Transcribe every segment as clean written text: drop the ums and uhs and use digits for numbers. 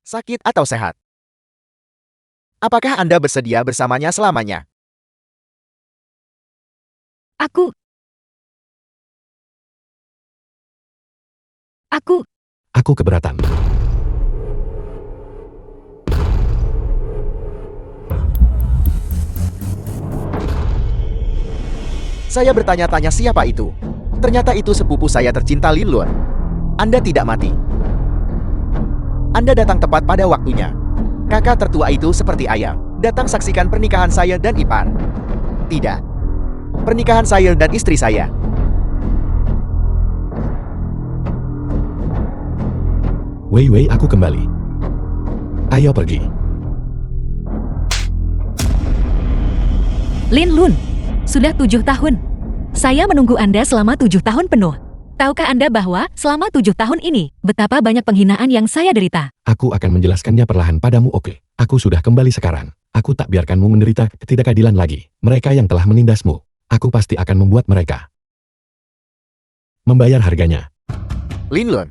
sakit atau sehat. Apakah Anda bersedia bersamanya selamanya? Aku. Aku keberatan. Saya bertanya-tanya siapa itu. Ternyata itu sepupu saya tercinta Lin Lun. Anda tidak mati. Anda datang tepat pada waktunya. Kakak tertua itu seperti ayah. Datang saksikan pernikahan saya dan ipar. Tidak. Pernikahan saya dan istri saya. Wei Wei, aku kembali. Ayo pergi. Lin Lun. Sudah 7 tahun. Saya menunggu Anda selama 7 tahun penuh. Tahukah Anda bahwa selama 7 tahun ini, betapa banyak penghinaan yang saya derita? Aku akan menjelaskannya perlahan padamu, oke? Aku sudah kembali sekarang. Aku tak biarkanmu menderita ketidakadilan lagi. Mereka yang telah menindasmu, aku pasti akan membuat mereka membayar harganya. Lin Lun,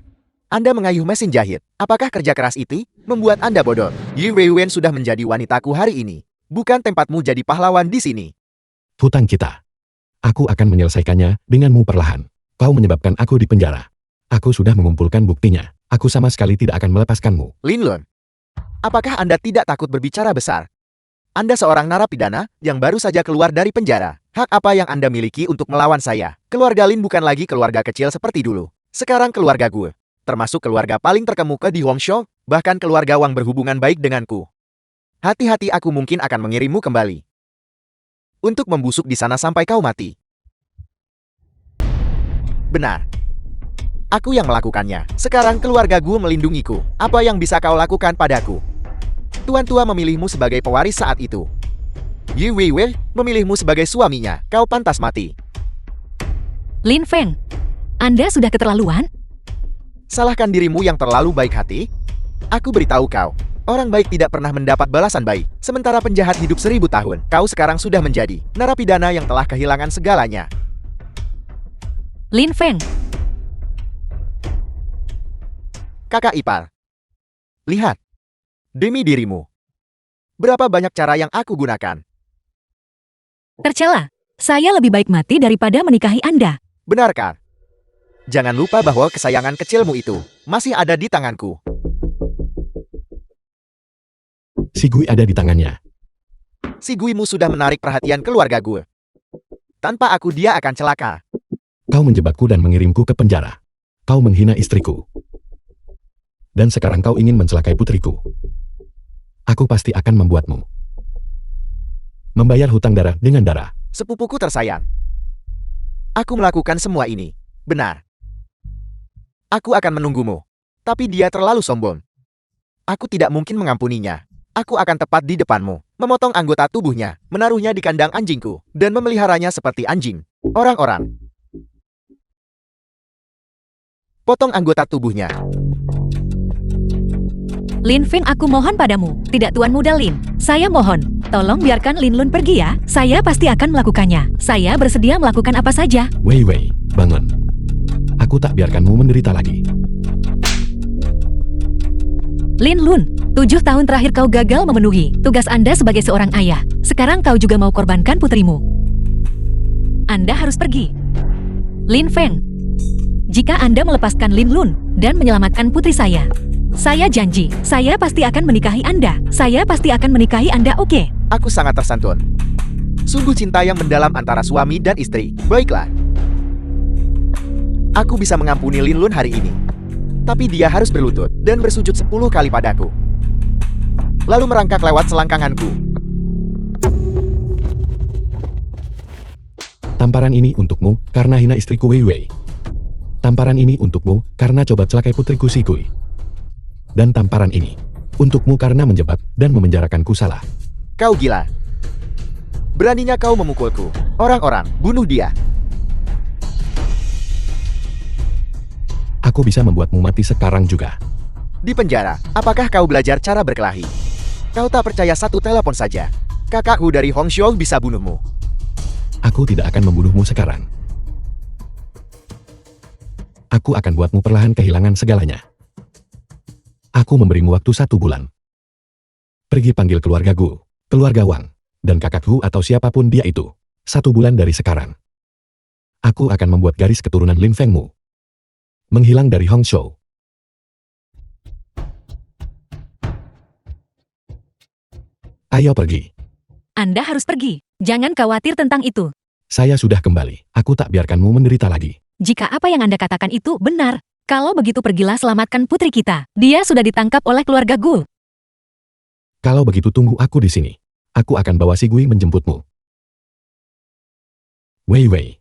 Anda mengayuh mesin jahit. Apakah kerja keras itu membuat Anda bodoh? Yi Weiwen sudah menjadi wanitaku hari ini. Bukan tempatmu jadi pahlawan di sini. Hutang kita. Aku akan menyelesaikannya denganmu perlahan. Kau menyebabkan aku di penjara. Aku sudah mengumpulkan buktinya. Aku sama sekali tidak akan melepaskanmu. Lin Lun, apakah Anda tidak takut berbicara besar? Anda seorang narapidana yang baru saja keluar dari penjara. Hak apa yang Anda miliki untuk melawan saya? Keluarga Lin bukan lagi keluarga kecil seperti dulu. Sekarang keluarga gue, termasuk keluarga paling terkemuka di Hongshou, bahkan keluarga Wang berhubungan baik denganku. Hati-hati, aku mungkin akan mengirimmu kembali untuk membusuk di sana sampai kau mati. Benar. Aku yang melakukannya. Sekarang keluarga gue melindungiku. Apa yang bisa kau lakukan padaku? Tuan tua memilihmu sebagai pewaris saat itu. Yi Weiwei memilihmu sebagai suaminya. Kau pantas mati. Lin Feng, Anda sudah keterlaluan? Salahkan dirimu yang terlalu baik hati? Aku beritahu kau, orang baik tidak pernah mendapat balasan baik. Sementara penjahat hidup 1000 tahun. Kau sekarang sudah menjadi narapidana yang telah kehilangan segalanya. Lin Feng, Kakak ipar, lihat. Demi dirimu. Berapa banyak cara yang aku gunakan. tercela. Saya lebih baik mati daripada menikahi Anda. Benarkah? Jangan lupa bahwa kesayangan kecilmu itu masih ada di tanganku. Si Gui ada di tangannya. Si Guimu sudah menarik perhatian keluarga gue. Tanpa aku dia akan celaka. Kau menjebakku dan mengirimku ke penjara. Kau menghina istriku. Dan sekarang kau ingin mencelakai putriku. Aku pasti akan membuatmu membayar hutang darah dengan darah. Sepupuku tersayang. Aku melakukan semua ini. Benar. Aku akan menunggumu. Tapi dia terlalu sombong. Aku tidak mungkin mengampuninya. Aku akan tepat di depanmu, memotong anggota tubuhnya, menaruhnya di kandang anjingku, dan memeliharanya seperti anjing. Orang-orang. Potong anggota tubuhnya. Lin Feng, aku mohon padamu, tidak Tuan Muda Lin. Saya mohon, tolong biarkan Lin Lun pergi ya. Saya pasti akan melakukannya. Saya bersedia melakukan apa saja. Wei Wei, bangun. Aku tak biarkanmu menderita lagi. Lin Lun, 7 tahun terakhir kau gagal memenuhi tugas Anda sebagai seorang ayah. Sekarang kau juga mau korbankan putrimu. Anda harus pergi. Lin Feng, jika Anda melepaskan Lin Lun dan menyelamatkan putri saya janji, saya pasti akan menikahi Anda. Saya pasti akan menikahi Anda, oke? Aku sangat tersantun. Sungguh cinta yang mendalam antara suami dan istri. Baiklah. Aku bisa mengampuni Lin Lun hari ini. Tapi dia harus berlutut dan bersujud 10 kali padaku. Lalu merangkak lewat selangkanganku. Tamparan ini untukmu karena hina istriku Wei Wei. Tamparan ini untukmu karena coba celakai putriku si Gui. Dan tamparan ini untukmu karena menjebak dan memenjarakanku salah. Kau gila. Beraninya kau memukulku. Orang-orang, bunuh dia. Aku bisa membuatmu mati sekarang juga. Di penjara, apakah kau belajar cara berkelahi? Kau tak percaya satu telepon saja. Kakakku dari Hongshou bisa bunuhmu. Aku tidak akan membunuhmu sekarang. Aku akan buatmu perlahan kehilangan segalanya. Aku memberimu waktu 1 bulan. Pergi panggil keluarga Gu, keluarga Wang, dan kakak Hu atau siapapun dia itu. 1 bulan dari sekarang. Aku akan membuat garis keturunan Lin Fengmu menghilang dari Hongzhou. Ayo pergi. Anda harus pergi. Jangan khawatir tentang itu. Saya sudah kembali. Aku tak biarkanmu menderita lagi. Jika apa yang Anda katakan itu benar, kalau begitu pergilah selamatkan putri kita. Dia sudah ditangkap oleh keluarga Gu. Kalau begitu tunggu aku di sini. Aku akan bawa si Gui menjemputmu. Wei Wei.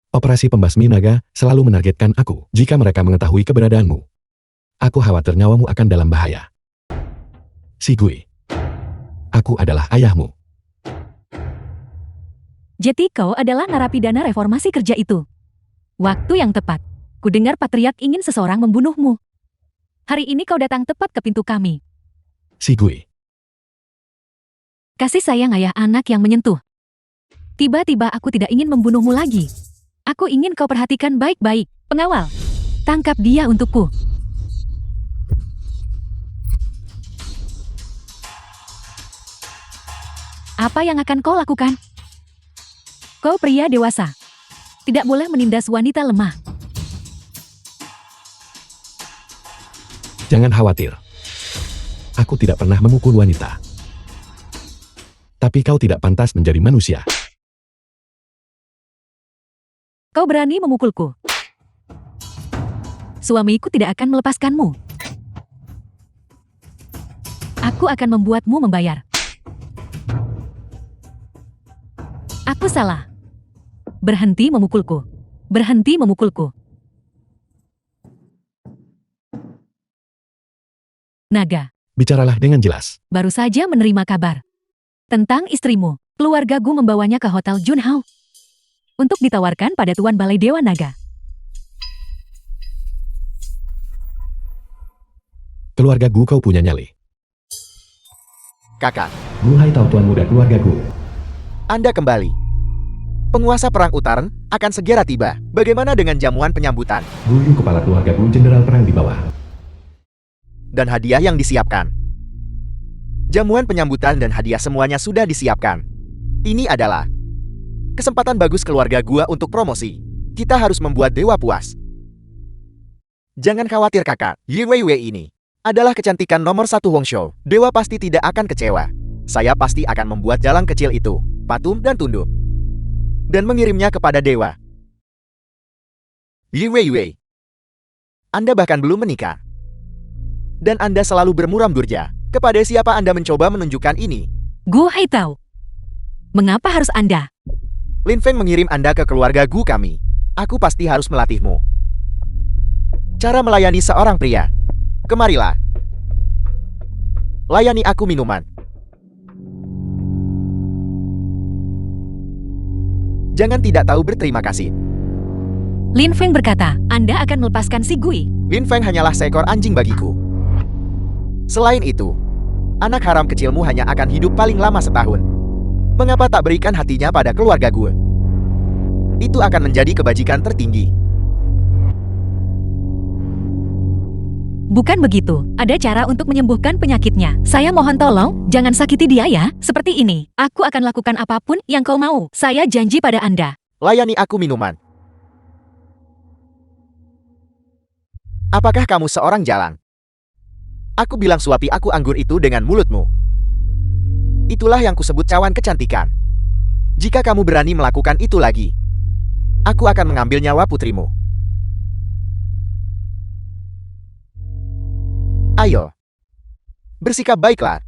Operasi pembasmi naga selalu menargetkan aku jika mereka mengetahui keberadaanmu. Aku khawatir nyawamu akan dalam bahaya. Si Gui. Aku adalah ayahmu. Jadi kau adalah narapidana reformasi kerja itu. Waktu yang tepat. Kudengar Patriark ingin seseorang membunuhmu. Hari ini kau datang tepat ke pintu kami. Si Gui. Kasih sayang ayah anak yang menyentuh. Tiba-tiba aku tidak ingin membunuhmu lagi. Aku ingin kau perhatikan baik-baik. Pengawal, tangkap dia untukku. Apa yang akan kau lakukan? Kau pria dewasa. Tidak boleh menindas wanita lemah. Jangan khawatir. Aku tidak pernah memukul wanita. Tapi kau tidak pantas menjadi manusia. Kau berani memukulku. Suamiku tidak akan melepaskanmu. Aku akan membuatmu membayar. Aku salah. Berhenti memukulku. Berhenti memukulku. Naga, Bicaralah dengan jelas. baru saja menerima kabar tentang istrimu. Keluarga Gu membawanya ke Hotel Junhao untuk ditawarkan pada Tuan Balai Dewa Naga. Keluarga Gu kau punya nyali. Kakak, Duhai tahu tuan muda keluarga Gu. Anda kembali. Penguasa Perang Utaren akan segera tiba. Bagaimana dengan jamuan penyambutan Guru kepala keluarga Gu jenderal perang di bawah. dan hadiah yang disiapkan? Jamuan penyambutan dan hadiah semuanya sudah disiapkan. Ini adalah kesempatan bagus keluarga gua untuk promosi. Kita harus membuat dewa puas. Jangan khawatir kakak, Yi Weiwei ini adalah kecantikan nomor 1 Hongzhou. Dewa pasti tidak akan kecewa. Saya pasti akan membuat jalan kecil itu, patung dan tunduk, dan mengirimnya kepada dewa. Yi Weiwei, Anda bahkan belum menikah. Dan Anda selalu bermuram durja. Kepada siapa Anda mencoba menunjukkan ini? Gu Haitao. Mengapa harus Anda? Lin Feng mengirim Anda ke keluarga Gu kami. Aku pasti harus melatihmu. Cara melayani seorang pria. Kemarilah. Layani aku minuman. Jangan tidak tahu berterima kasih. Lin Feng berkata, Anda akan melepaskan si Gui. Lin Feng hanyalah seekor anjing bagiku. Selain itu, anak haram kecilmu hanya akan hidup paling lama setahun. Mengapa tak berikan hatinya pada keluarga gue? Itu akan menjadi kebajikan tertinggi. Bukan begitu, ada cara untuk menyembuhkan penyakitnya. Saya mohon tolong, jangan sakiti dia ya. Seperti ini, aku akan lakukan apapun yang kau mau. Saya janji pada Anda. Layani aku minuman. Apakah kamu seorang jalan? Aku bilang suapi aku anggur itu dengan mulutmu. Itulah yang kusebut cawan kecantikan. Jika kamu berani melakukan itu lagi, aku akan mengambil nyawa putrimu. Ayo, bersikap baiklah.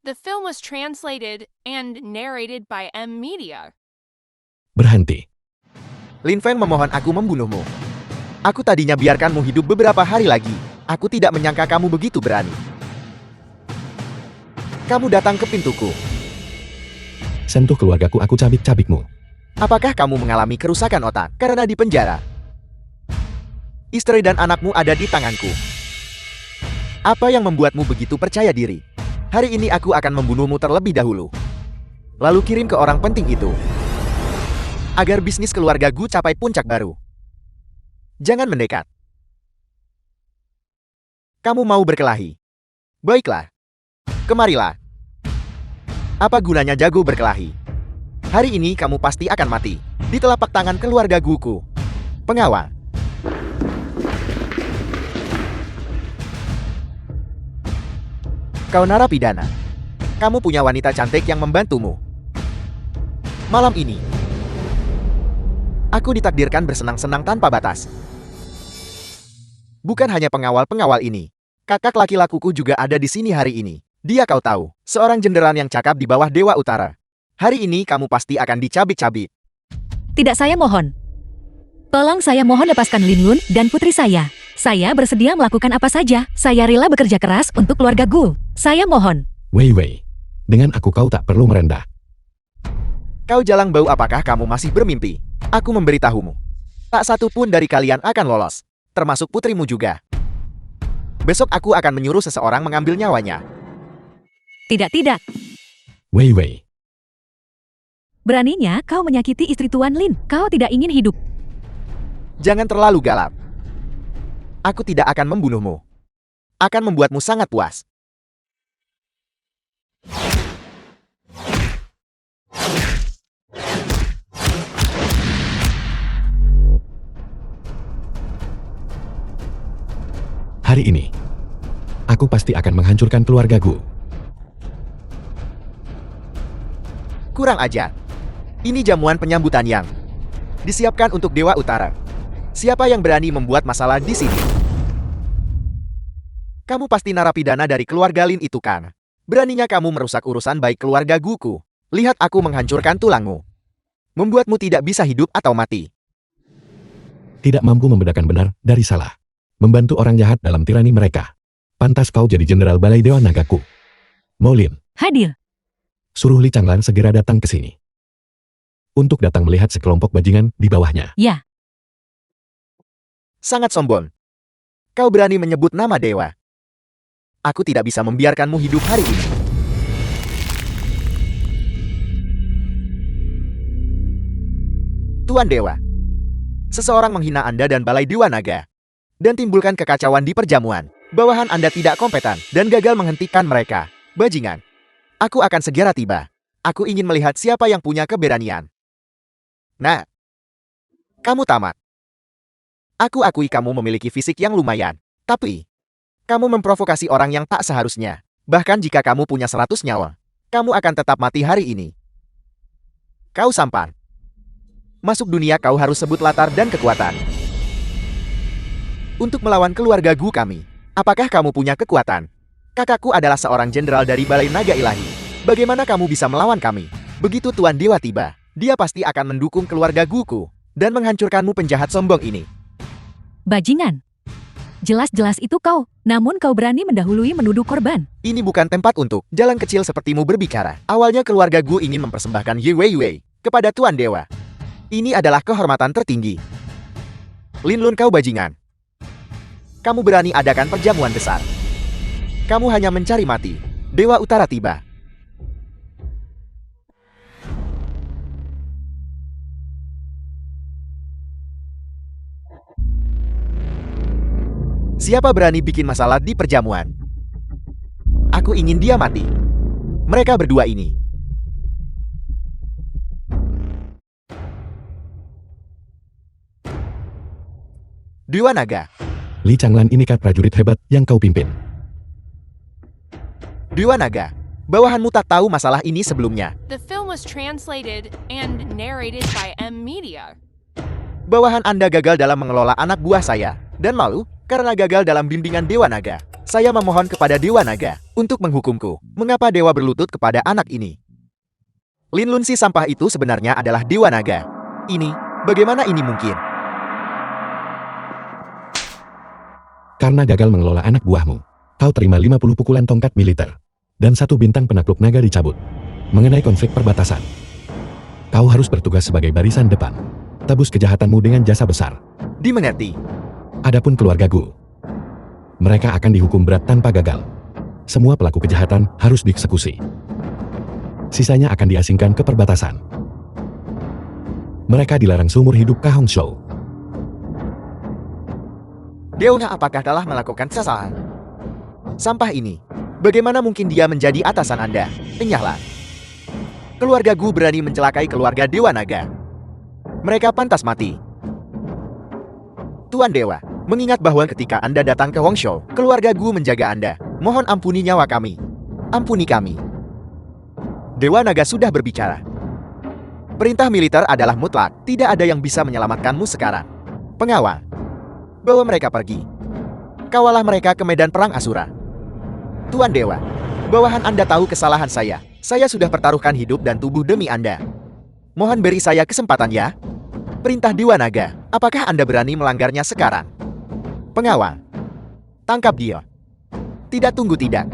The film was translated and narrated by M Media. Berhenti. Lin Feng memohon aku membunuhmu. Aku tadinya biarkanmu hidup beberapa hari lagi. Aku tidak menyangka kamu begitu berani. Kamu datang ke pintuku. Sentuh keluargaku aku cabik-cabikmu. Apakah kamu mengalami kerusakan otak karena di penjara? Istri dan anakmu ada di tanganku. Apa yang membuatmu begitu percaya diri? Hari ini aku akan membunuhmu terlebih dahulu. Lalu kirim ke orang penting itu. Agar bisnis keluarga Gu capai puncak baru. Jangan mendekat. Kamu mau berkelahi? Baiklah. Kemarilah. Apa gunanya jago berkelahi? Hari ini kamu pasti akan mati di telapak tangan keluarga Guku. Pengawal. Kau narapidana. Kamu punya wanita cantik yang membantumu. Malam ini, aku ditakdirkan bersenang-senang tanpa batas. Bukan hanya pengawal-pengawal ini. Kakak laki-lakuku juga ada di sini hari ini. Dia kau tahu, seorang jenderal yang cakap di bawah Dewa Utara. Hari ini kamu pasti akan dicabik-cabik. Tidak, saya mohon. Tolong saya mohon lepaskan Lin Lun dan putri saya. Saya bersedia melakukan apa saja. Saya rela bekerja keras untuk keluarga Gu. Saya mohon. Wei Wei, dengan aku kau tak perlu merendah. Kau jalang bau, apakah kamu masih bermimpi? Aku memberitahumu. Tak satu pun dari kalian akan lolos. Termasuk putrimu juga. Besok aku akan menyuruh seseorang mengambil nyawanya. Tidak. Wei Wei, Beraninya kau menyakiti istri Tuan Lin. Kau tidak ingin hidup. Jangan terlalu galak. Aku tidak akan membunuhmu. Akan membuatmu sangat puas. hari ini, aku pasti akan menghancurkan keluarga Gu. Kurang ajar. Ini jamuan penyambutan yang disiapkan untuk Dewa Utara. Siapa yang berani membuat masalah di sini? Kamu pasti narapidana dari keluarga Lin itu kan? Beraninya kamu merusak urusan baik keluarga Guku. Lihat aku menghancurkan tulangmu. Membuatmu tidak bisa hidup atau mati. Tidak mampu membedakan benar dari salah. Membantu orang jahat dalam tirani mereka. Pantas kau jadi jenderal balai Dewa Nagaku. Molin, Hadir. suruh Li Changlan segera datang ke sini. Untuk datang melihat sekelompok bajingan di bawahnya. Ya. Sangat sombong. Kau berani menyebut nama dewa. Aku tidak bisa membiarkanmu hidup hari ini. Tuan Dewa. Seseorang menghina Anda dan Balai Dewa Naga. Dan timbulkan kekacauan di perjamuan. Bawahan Anda tidak kompeten dan gagal menghentikan mereka. Bajingan. Aku akan segera tiba. Aku ingin melihat siapa yang punya keberanian. Nah. Kamu tamat. Aku akui kamu memiliki fisik yang lumayan. Tapi, kamu memprovokasi orang yang tak seharusnya. Bahkan jika kamu punya 100 nyawa, kamu akan tetap mati hari ini. Kau sampan. Masuk dunia kau harus sebut latar dan kekuatan. Untuk melawan keluarga Gu kami, apakah kamu punya kekuatan? Kakakku adalah seorang jenderal dari Balai Naga Ilahi. Bagaimana kamu bisa melawan kami? Begitu Tuan Dewa tiba, dia pasti akan mendukung keluarga Guku dan menghancurkanmu penjahat sombong ini. Bajingan. Jelas-jelas itu kau. Namun kau berani mendahului menuduh korban. Ini bukan tempat untuk jalan kecil sepertimu berbicara. Awalnya keluarga Gu ingin mempersembahkan Ye Wei Wei kepada Tuan Dewa. Ini adalah kehormatan tertinggi. Lin Lun, kau bajingan. Kamu berani adakan perjamuan besar. Kamu hanya mencari mati. Dewa Utara tiba. Siapa berani bikin masalah di perjamuan? Aku ingin dia mati. Mereka berdua ini. Dewa Naga. Li Changlan ini kan prajurit hebat yang kau pimpin. Dewa Naga. Bawahanmu tak tahu masalah ini sebelumnya. The film was translated and narrated by M Media. Bawahan Anda gagal dalam mengelola anak buah saya. Dan malu karena gagal dalam bimbingan Dewa Naga. Saya memohon kepada Dewa Naga untuk menghukumku. Mengapa Dewa berlutut kepada anak ini? Lin Lun, si sampah itu sebenarnya adalah Dewa Naga. Ini, bagaimana ini mungkin? Karena gagal mengelola anak buahmu, kau terima 50 pukulan tongkat militer. Dan 1 bintang penakluk naga dicabut. Mengenai konflik perbatasan, kau harus bertugas sebagai barisan depan. Tebus kejahatanmu dengan jasa besar. Dimengerti. Adapun keluarga Gu, mereka akan dihukum berat tanpa gagal. Semua pelaku kejahatan harus dieksekusi. Sisanya akan diasingkan ke perbatasan. Mereka dilarang seumur hidup ke Hongzhou. Dewa, apakah telah melakukan kesalahan? Sampah ini. Bagaimana mungkin dia menjadi atasan Anda? Enyahlah. Keluarga Gu berani mencelakai keluarga Dewa Naga. Mereka pantas mati. Tuan Dewa, mengingat bahwa ketika Anda datang ke Hongsho, keluarga Gu menjaga Anda. Mohon ampuni nyawa kami. Ampuni kami. Dewa Naga sudah berbicara. Perintah militer adalah mutlak. Tidak ada yang bisa menyelamatkanmu sekarang. Pengawal, bawa mereka pergi. Kawalah mereka ke medan perang Asura. Tuan Dewa, bawahan Anda tahu kesalahan saya. Saya sudah pertaruhkan hidup dan tubuh demi Anda. Mohon beri saya kesempatan ya. Perintah Dewa Naga, apakah Anda berani melanggarnya sekarang? Pengawal, tangkap dia. Tidak tunggu tidak.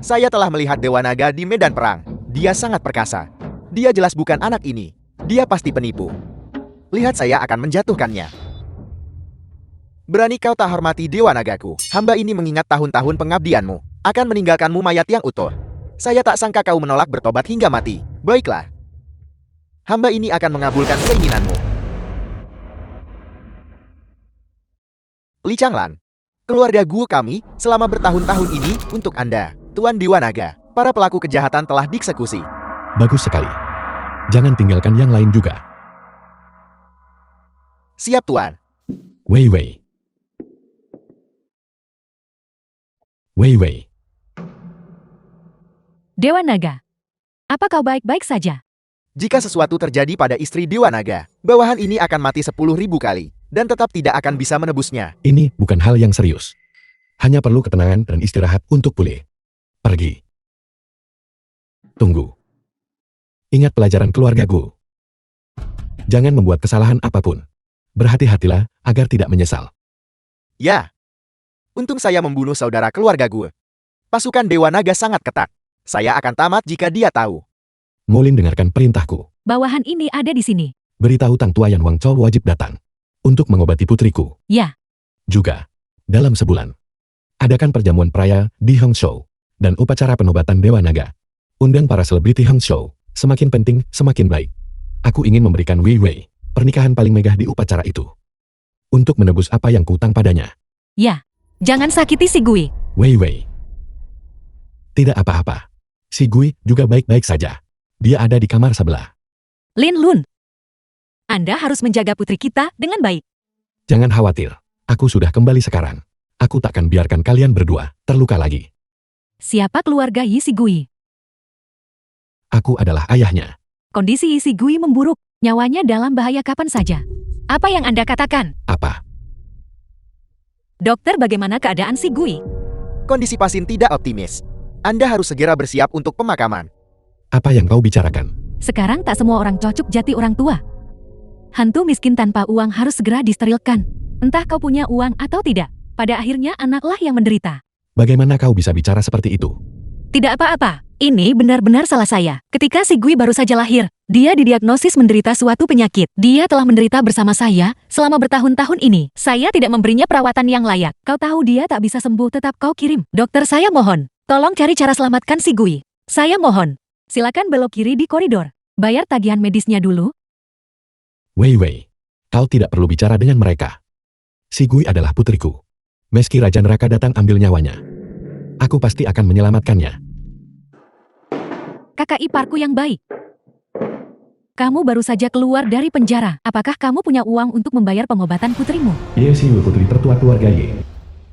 Saya telah melihat Dewa Naga di medan perang. Dia sangat perkasa. Dia jelas bukan anak ini. Dia pasti penipu. Lihat, saya akan menjatuhkannya. Berani kau tak hormati Dewa Nagaku? Hamba ini mengingat tahun-tahun pengabdianmu. Akan meninggalkanmu mayat yang utuh. Saya tak sangka kau menolak bertobat hingga mati. Baiklah. Hamba ini akan mengabulkan keinginanmu. Li Changlan, keluarga Gu kami selama bertahun-tahun ini untuk Anda, Tuan Dewa Naga. Para pelaku kejahatan telah dieksekusi. Bagus sekali. Jangan tinggalkan yang lain juga. Siap, Tuan. Wei Wei. Wei Wei. Dewa Naga, apa kau baik-baik saja? Jika sesuatu terjadi pada istri Dewa Naga, bawahan ini akan mati 10.000 kali, dan tetap tidak akan bisa menebusnya. Ini bukan hal yang serius. Hanya perlu ketenangan dan istirahat untuk pulih. Pergi. Tunggu. Ingat pelajaran keluarga Gu. Jangan membuat kesalahan apapun. Berhati-hatilah agar tidak menyesal. Ya. Untung saya membunuh saudara keluarga Gu. Pasukan Dewa Naga sangat ketat. Saya akan tamat jika dia tahu. Molin, dengarkan perintahku. Bawahan ini ada di sini. Beritahu Tang Tua Yan Wang Chou wajib datang. Untuk mengobati putriku. Ya. Juga. Dalam sebulan. Adakan perjamuan peraya di Hangzhou. Dan upacara penobatan Dewa Naga. Undang para selebriti Hangzhou. Semakin penting, semakin baik. Aku ingin memberikan Wei Wei pernikahan paling megah di upacara itu. Untuk menebus apa yang kuutang padanya. Ya. Jangan sakiti si Gui. Wei Wei. Tidak apa-apa. Si Gui juga baik-baik saja. Dia ada di kamar sebelah. Lin Lun, Anda harus menjaga putri kita dengan baik. Jangan khawatir. Aku sudah kembali sekarang. Aku takkan biarkan kalian berdua terluka lagi. Siapa keluarga Yi Si Gui? Aku adalah ayahnya. Kondisi Yi Si Gui memburuk. Nyawanya dalam bahaya kapan saja. Apa yang Anda katakan? Apa? Dokter, bagaimana keadaan si Gui? Kondisi pasien tidak optimis. Anda harus segera bersiap untuk pemakaman. Apa yang kau bicarakan? Sekarang tak semua orang cocok jati orang tua. Hantu miskin tanpa uang harus segera disterilkan. Entah kau punya uang atau tidak. Pada akhirnya anaklah yang menderita. Bagaimana kau bisa bicara seperti itu? Tidak apa-apa. Ini benar-benar salah saya. Ketika si Gui baru saja lahir, dia didiagnosis menderita suatu penyakit. Dia telah menderita bersama saya selama bertahun-tahun ini. Saya tidak memberinya perawatan yang layak. Kau tahu dia tak bisa sembuh, tetap kau kirim. Dokter, saya mohon. Tolong cari cara selamatkan si Gui. Saya mohon. Silakan belok kiri di koridor. Bayar tagihan medisnya dulu. Wei Wei. Kau tidak perlu bicara dengan mereka. Si Gui adalah putriku. Meski Raja Neraka datang ambil nyawanya, aku pasti akan menyelamatkannya. Kakak iparku yang baik. Kamu baru saja keluar dari penjara. Apakah kamu punya uang untuk membayar pengobatan putrimu? Ye Xiu, putri tertua keluarga Ye.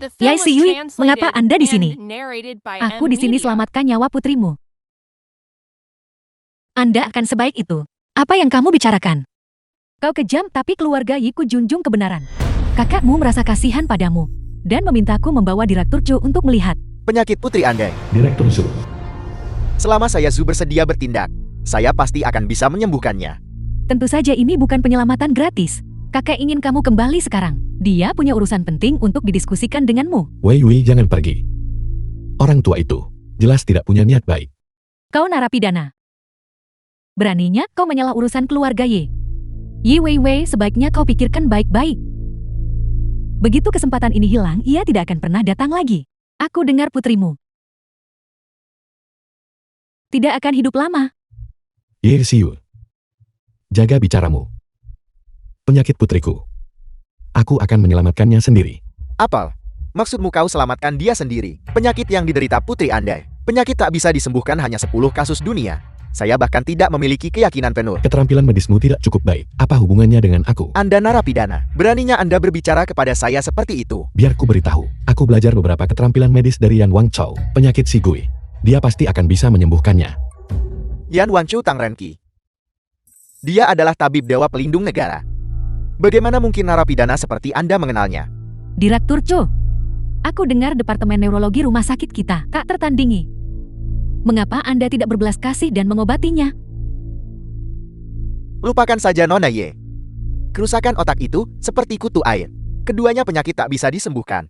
The film Yai was Si Yui, translated mengapa Anda di sini? and narrated by Aku M di sini Media. selamatkan nyawa putrimu. Anda akan sebaik itu. Apa yang kamu bicarakan? Kau kejam, tapi keluarga Yiku junjung kebenaran. Kakakmu merasa kasihan padamu dan memintaku membawa Direktur Chu untuk melihat. Penyakit putri Anda. Direktur Su. Selama saya Zu bersedia bertindak, saya pasti akan bisa menyembuhkannya. Tentu saja ini bukan penyelamatan gratis. Kakak ingin kamu kembali sekarang. Dia punya urusan penting untuk didiskusikan denganmu. Wei Wei, jangan pergi. Orang tua itu jelas tidak punya niat baik. Kau narapidana. Beraninya kau menyalah urusan keluarga Yi. Yi Wei Wei, sebaiknya kau pikirkan baik-baik. Begitu kesempatan ini hilang, ia tidak akan pernah datang lagi. Aku dengar putrimu tidak akan hidup lama. Ye Xiu. Jaga bicaramu. Penyakit putriku. Aku akan menyelamatkannya sendiri. Apel, Maksudmu kau selamatkan dia sendiri. Penyakit yang diderita putri Anda. Penyakit tak bisa disembuhkan hanya 10 kasus dunia. Saya bahkan tidak memiliki keyakinan penuh. Keterampilan medismu tidak cukup baik. Apa hubungannya dengan aku? Anda narapidana. Beraninya Anda berbicara kepada saya seperti itu. Biar ku beritahu. Aku belajar beberapa keterampilan medis dari Yan Wangchou. Penyakit si Gui. Dia pasti akan bisa menyembuhkannya. Yan Wangchou Tang Renki. Dia adalah tabib dewa pelindung negara. Bagaimana mungkin narapidana seperti Anda mengenalnya? Direktur Cho, aku dengar Departemen Neurologi rumah sakit kita tak tertandingi. Mengapa Anda tidak berbelas kasih dan mengobatinya? Lupakan saja Nona Ye. Kerusakan otak itu seperti kutu air. Keduanya penyakit tak bisa disembuhkan.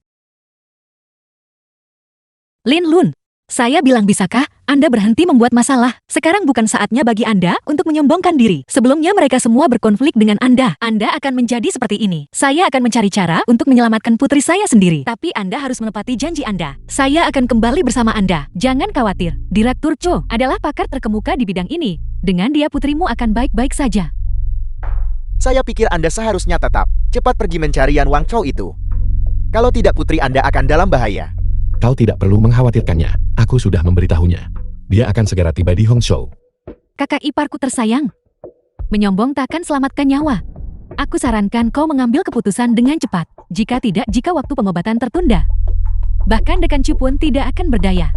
Lin Lun, saya bilang bisakah Anda berhenti membuat masalah? Sekarang bukan saatnya bagi Anda untuk menyombongkan diri. Sebelumnya mereka semua berkonflik dengan Anda. Anda akan menjadi seperti ini. Saya akan mencari cara untuk menyelamatkan putri saya sendiri. Tapi Anda harus menepati janji Anda. Saya akan kembali bersama Anda. Jangan khawatir. Direktur Cho adalah pakar terkemuka di bidang ini. Dengan dia putrimu akan baik-baik saja. Saya pikir Anda seharusnya tetap cepat pergi mencari Yan Wangchou itu. Kalau tidak putri Anda akan dalam bahaya. Kau tidak perlu mengkhawatirkannya. Aku sudah memberitahunya. Dia akan segera tiba di Hongzhou. Kakak iparku tersayang. Menyombong takkan selamatkan nyawa. Aku sarankan kau mengambil keputusan dengan cepat. Jika tidak, jika waktu pengobatan tertunda. Bahkan Dekan Chu pun tidak akan berdaya.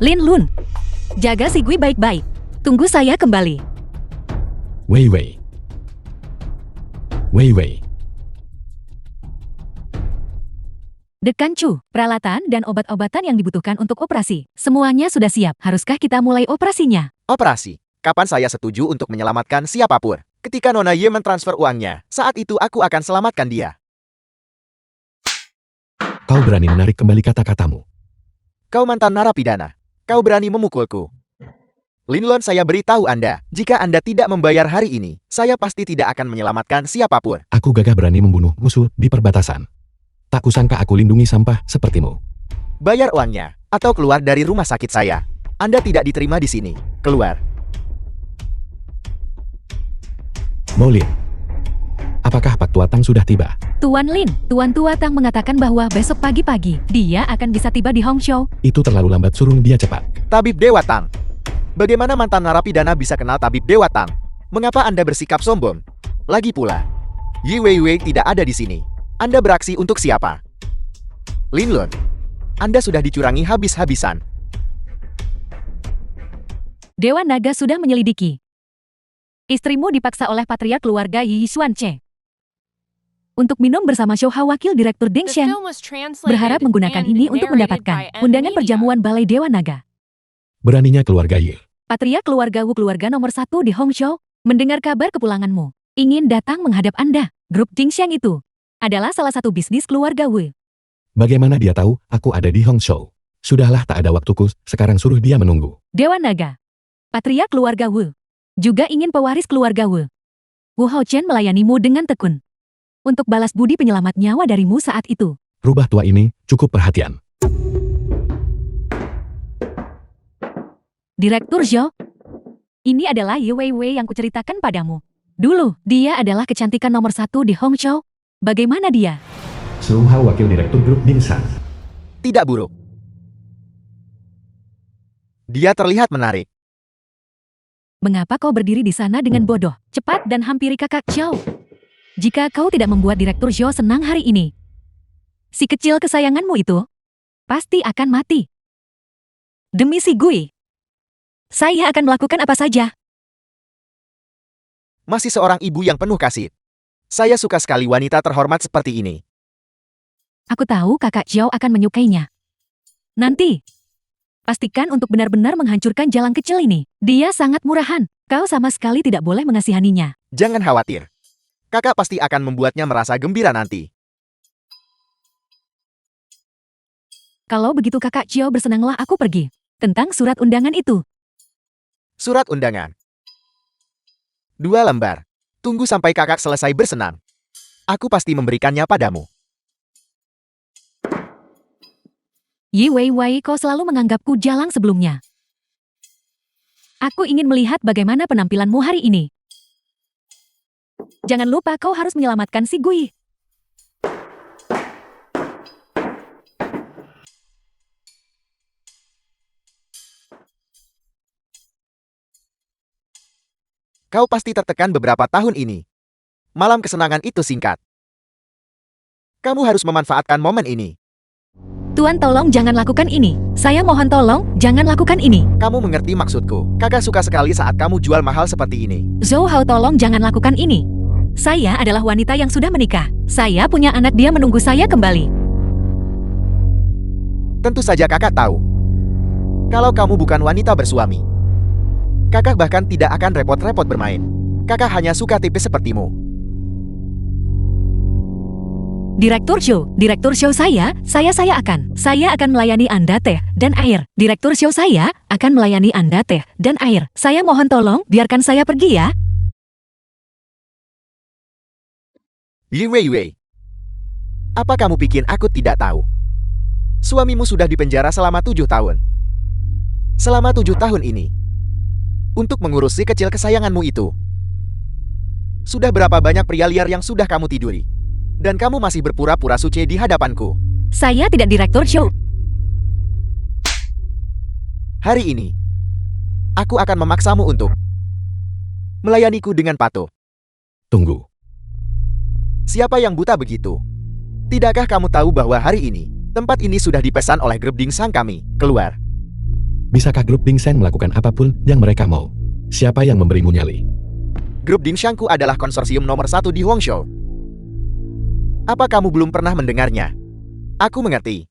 Lin Lun, jaga si Gui baik-baik. Tunggu saya kembali. Wei Wei. Wei Wei. Dekan Chu, peralatan dan obat-obatan yang dibutuhkan untuk operasi. Semuanya sudah siap. Haruskah kita mulai operasinya? Operasi. Kapan saya setuju untuk menyelamatkan siapapun? Ketika Nona Ye mentransfer uangnya, saat itu aku akan selamatkan dia. Kau berani menarik kembali kata-katamu. Kau mantan narapidana. Kau berani memukulku. Lin Lun, saya beritahu Anda, jika Anda tidak membayar hari ini, saya pasti tidak akan menyelamatkan siapapun. Aku gagah berani membunuh musuh di perbatasan. Tak kusangka aku lindungi sampah sepertimu. Bayar uangnya, atau keluar dari rumah sakit saya. Anda tidak diterima di sini. Keluar. Molin. Apakah Pak Tua Tang sudah tiba? Tuan Lin, Tuan Tua Tang mengatakan bahwa besok pagi-pagi, dia akan bisa tiba di Hongzhou. Itu terlalu lambat, suruh dia cepat. Tabib Dewa Tang. Bagaimana mantan narapidana bisa kenal Tabib Dewa Tang? Mengapa Anda bersikap sombong? Lagi pula, Yi Weiwei tidak ada di sini. Anda beraksi untuk siapa? Lin Lun, Anda sudah dicurangi habis-habisan. Dewa Naga sudah menyelidiki. Istrimu dipaksa oleh patriark keluarga Yi Xuanche untuk minum bersama Shouha Wakil Direktur Ding The Shen. film was translated Berharap menggunakan and ini untuk narrated mendapatkan by undangan Media. perjamuan Balai Dewa Naga. Beraninya keluarga Yi. Patriark keluarga Wu, keluarga nomor 1 di Hongzhou, mendengar kabar kepulanganmu. Ingin datang menghadap Anda. Grup Jingxiang itu adalah salah satu bisnis keluarga Wu. Bagaimana dia tahu aku ada di Hongzhou? Sudahlah, tak ada waktuku, sekarang suruh dia menunggu. Dewa Naga, patriark keluarga Wu, juga ingin pewaris keluarga Wu. Wu Haochen melayanimu dengan tekun. Untuk balas budi penyelamat nyawa darimu saat itu. Rubah tua ini cukup perhatian. Direktur Zhou, ini adalah Ye Weiwei yang kuceritakan padamu. Dulu, dia adalah kecantikan nomor 1 di Hongzhou. Bagaimana dia? Shouha Wakil Direktur Grup Dingsan. Tidak buruk. Dia terlihat menarik. Mengapa kau berdiri di sana dengan bodoh? Cepat dan hampiri kakak Zhou. Jika kau tidak membuat Direktur Zhou senang hari ini, si kecil kesayanganmu itu pasti akan mati. Demi si Gui, saya akan melakukan apa saja. Masih seorang ibu yang penuh kasih. Saya suka sekali wanita terhormat seperti ini. Aku tahu kakak Zhou akan menyukainya. Nanti, pastikan untuk benar-benar menghancurkan jalan kecil ini. Dia sangat murahan. Kau sama sekali tidak boleh mengasihaninya. Jangan khawatir. Kakak pasti akan membuatnya merasa gembira nanti. Kalau begitu kakak Zhou bersenanglah aku pergi. Tentang surat undangan itu. Surat undangan. 2 lembar. Tunggu sampai kakak selesai bersenang. Aku pasti memberikannya padamu. Yi Weiwei, kau selalu menganggapku jalang sebelumnya. Aku ingin melihat bagaimana penampilanmu hari ini. Jangan lupa kau harus menyelamatkan si Gui. Kau pasti tertekan beberapa tahun ini. Malam kesenangan itu singkat. Kamu harus memanfaatkan momen ini. Tuan tolong jangan lakukan ini. Saya mohon tolong, jangan lakukan ini. Kamu mengerti maksudku. Kakak suka sekali saat kamu jual mahal seperti ini. Zhou Hao tolong jangan lakukan ini. Saya adalah wanita yang sudah menikah. Saya punya anak, dia menunggu saya kembali. Tentu saja kakak tahu. Kalau kamu bukan wanita bersuami, kakak bahkan tidak akan repot-repot bermain. Kakak hanya suka tipe sepertimu. Direktur show saya akan melayani Anda teh dan air. Direktur show saya akan melayani Anda teh dan air. Saya mohon tolong, biarkan saya pergi ya. Li Weiwei. Apa kamu pikir aku tidak tahu? Suamimu sudah dipenjara selama 7 tahun. Selama 7 tahun ini. Untuk mengurus si kecil kesayanganmu itu. Sudah berapa banyak pria liar yang sudah kamu tiduri? Dan kamu masih berpura-pura suci di hadapanku. Saya tidak direktur show. Hari ini, aku akan memaksamu untuk melayaniku dengan patuh. Tunggu. Siapa yang buta begitu? Tidakkah kamu tahu bahwa hari ini, tempat ini sudah dipesan oleh grup Dingsang kami, keluar. Bisakah grup Dingsang melakukan apapun yang mereka mau? Siapa yang memberimu nyali? Grup Dingsangku adalah konsorsium nomor 1 di Hongzhou. Apa kamu belum pernah mendengarnya? Aku mengerti.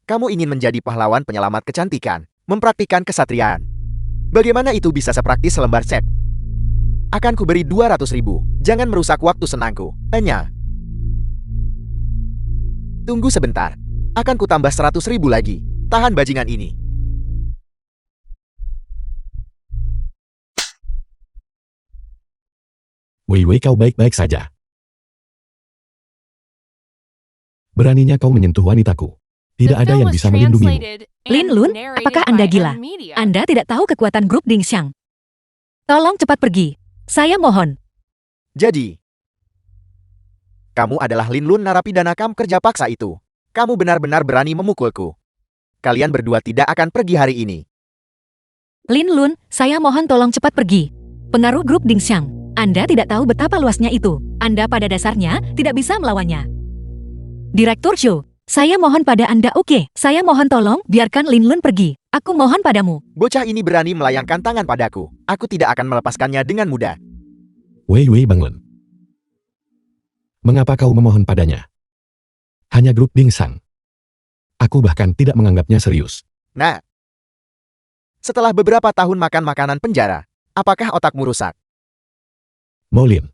Kamu ingin menjadi pahlawan penyelamat kecantikan, mempraktikkan kesatriaan. Bagaimana itu bisa sepraktis selembar set? Akan kuberi 200.000. Jangan merusak waktu senangku. Tanya. Tunggu sebentar. Akan kutambah 100.000 lagi. Tahan bajingan ini. Wei kau baik-baik saja. Beraninya kau menyentuh wanitaku. Tidak The ada film yang was bisa melindungimu. translated Lin and Lun, narrated apakah by Anda gila? M-Media. Anda tidak tahu kekuatan grup Dingsang. Tolong cepat pergi. Saya mohon. Jadi, kamu adalah Lin Lun, narapidana kamp kerja paksa itu. Kamu benar-benar berani memukulku. Kalian berdua tidak akan pergi hari ini. Lin Lun, saya mohon tolong cepat pergi. Pengaruh grup Dingsang. Anda tidak tahu betapa luasnya itu. Anda pada dasarnya tidak bisa melawannya. Direktur show, saya mohon pada Anda, oke. Saya mohon tolong, biarkan Lin Lun pergi. Aku mohon padamu. Bocah ini berani melayangkan tangan padaku. Aku tidak akan melepaskannya dengan mudah. Wei bangun. Mengapa kau memohon padanya? Hanya grup Dingsang. Aku bahkan tidak menganggapnya serius. Nah, setelah beberapa tahun makan makanan penjara, apakah otakmu rusak? Molin,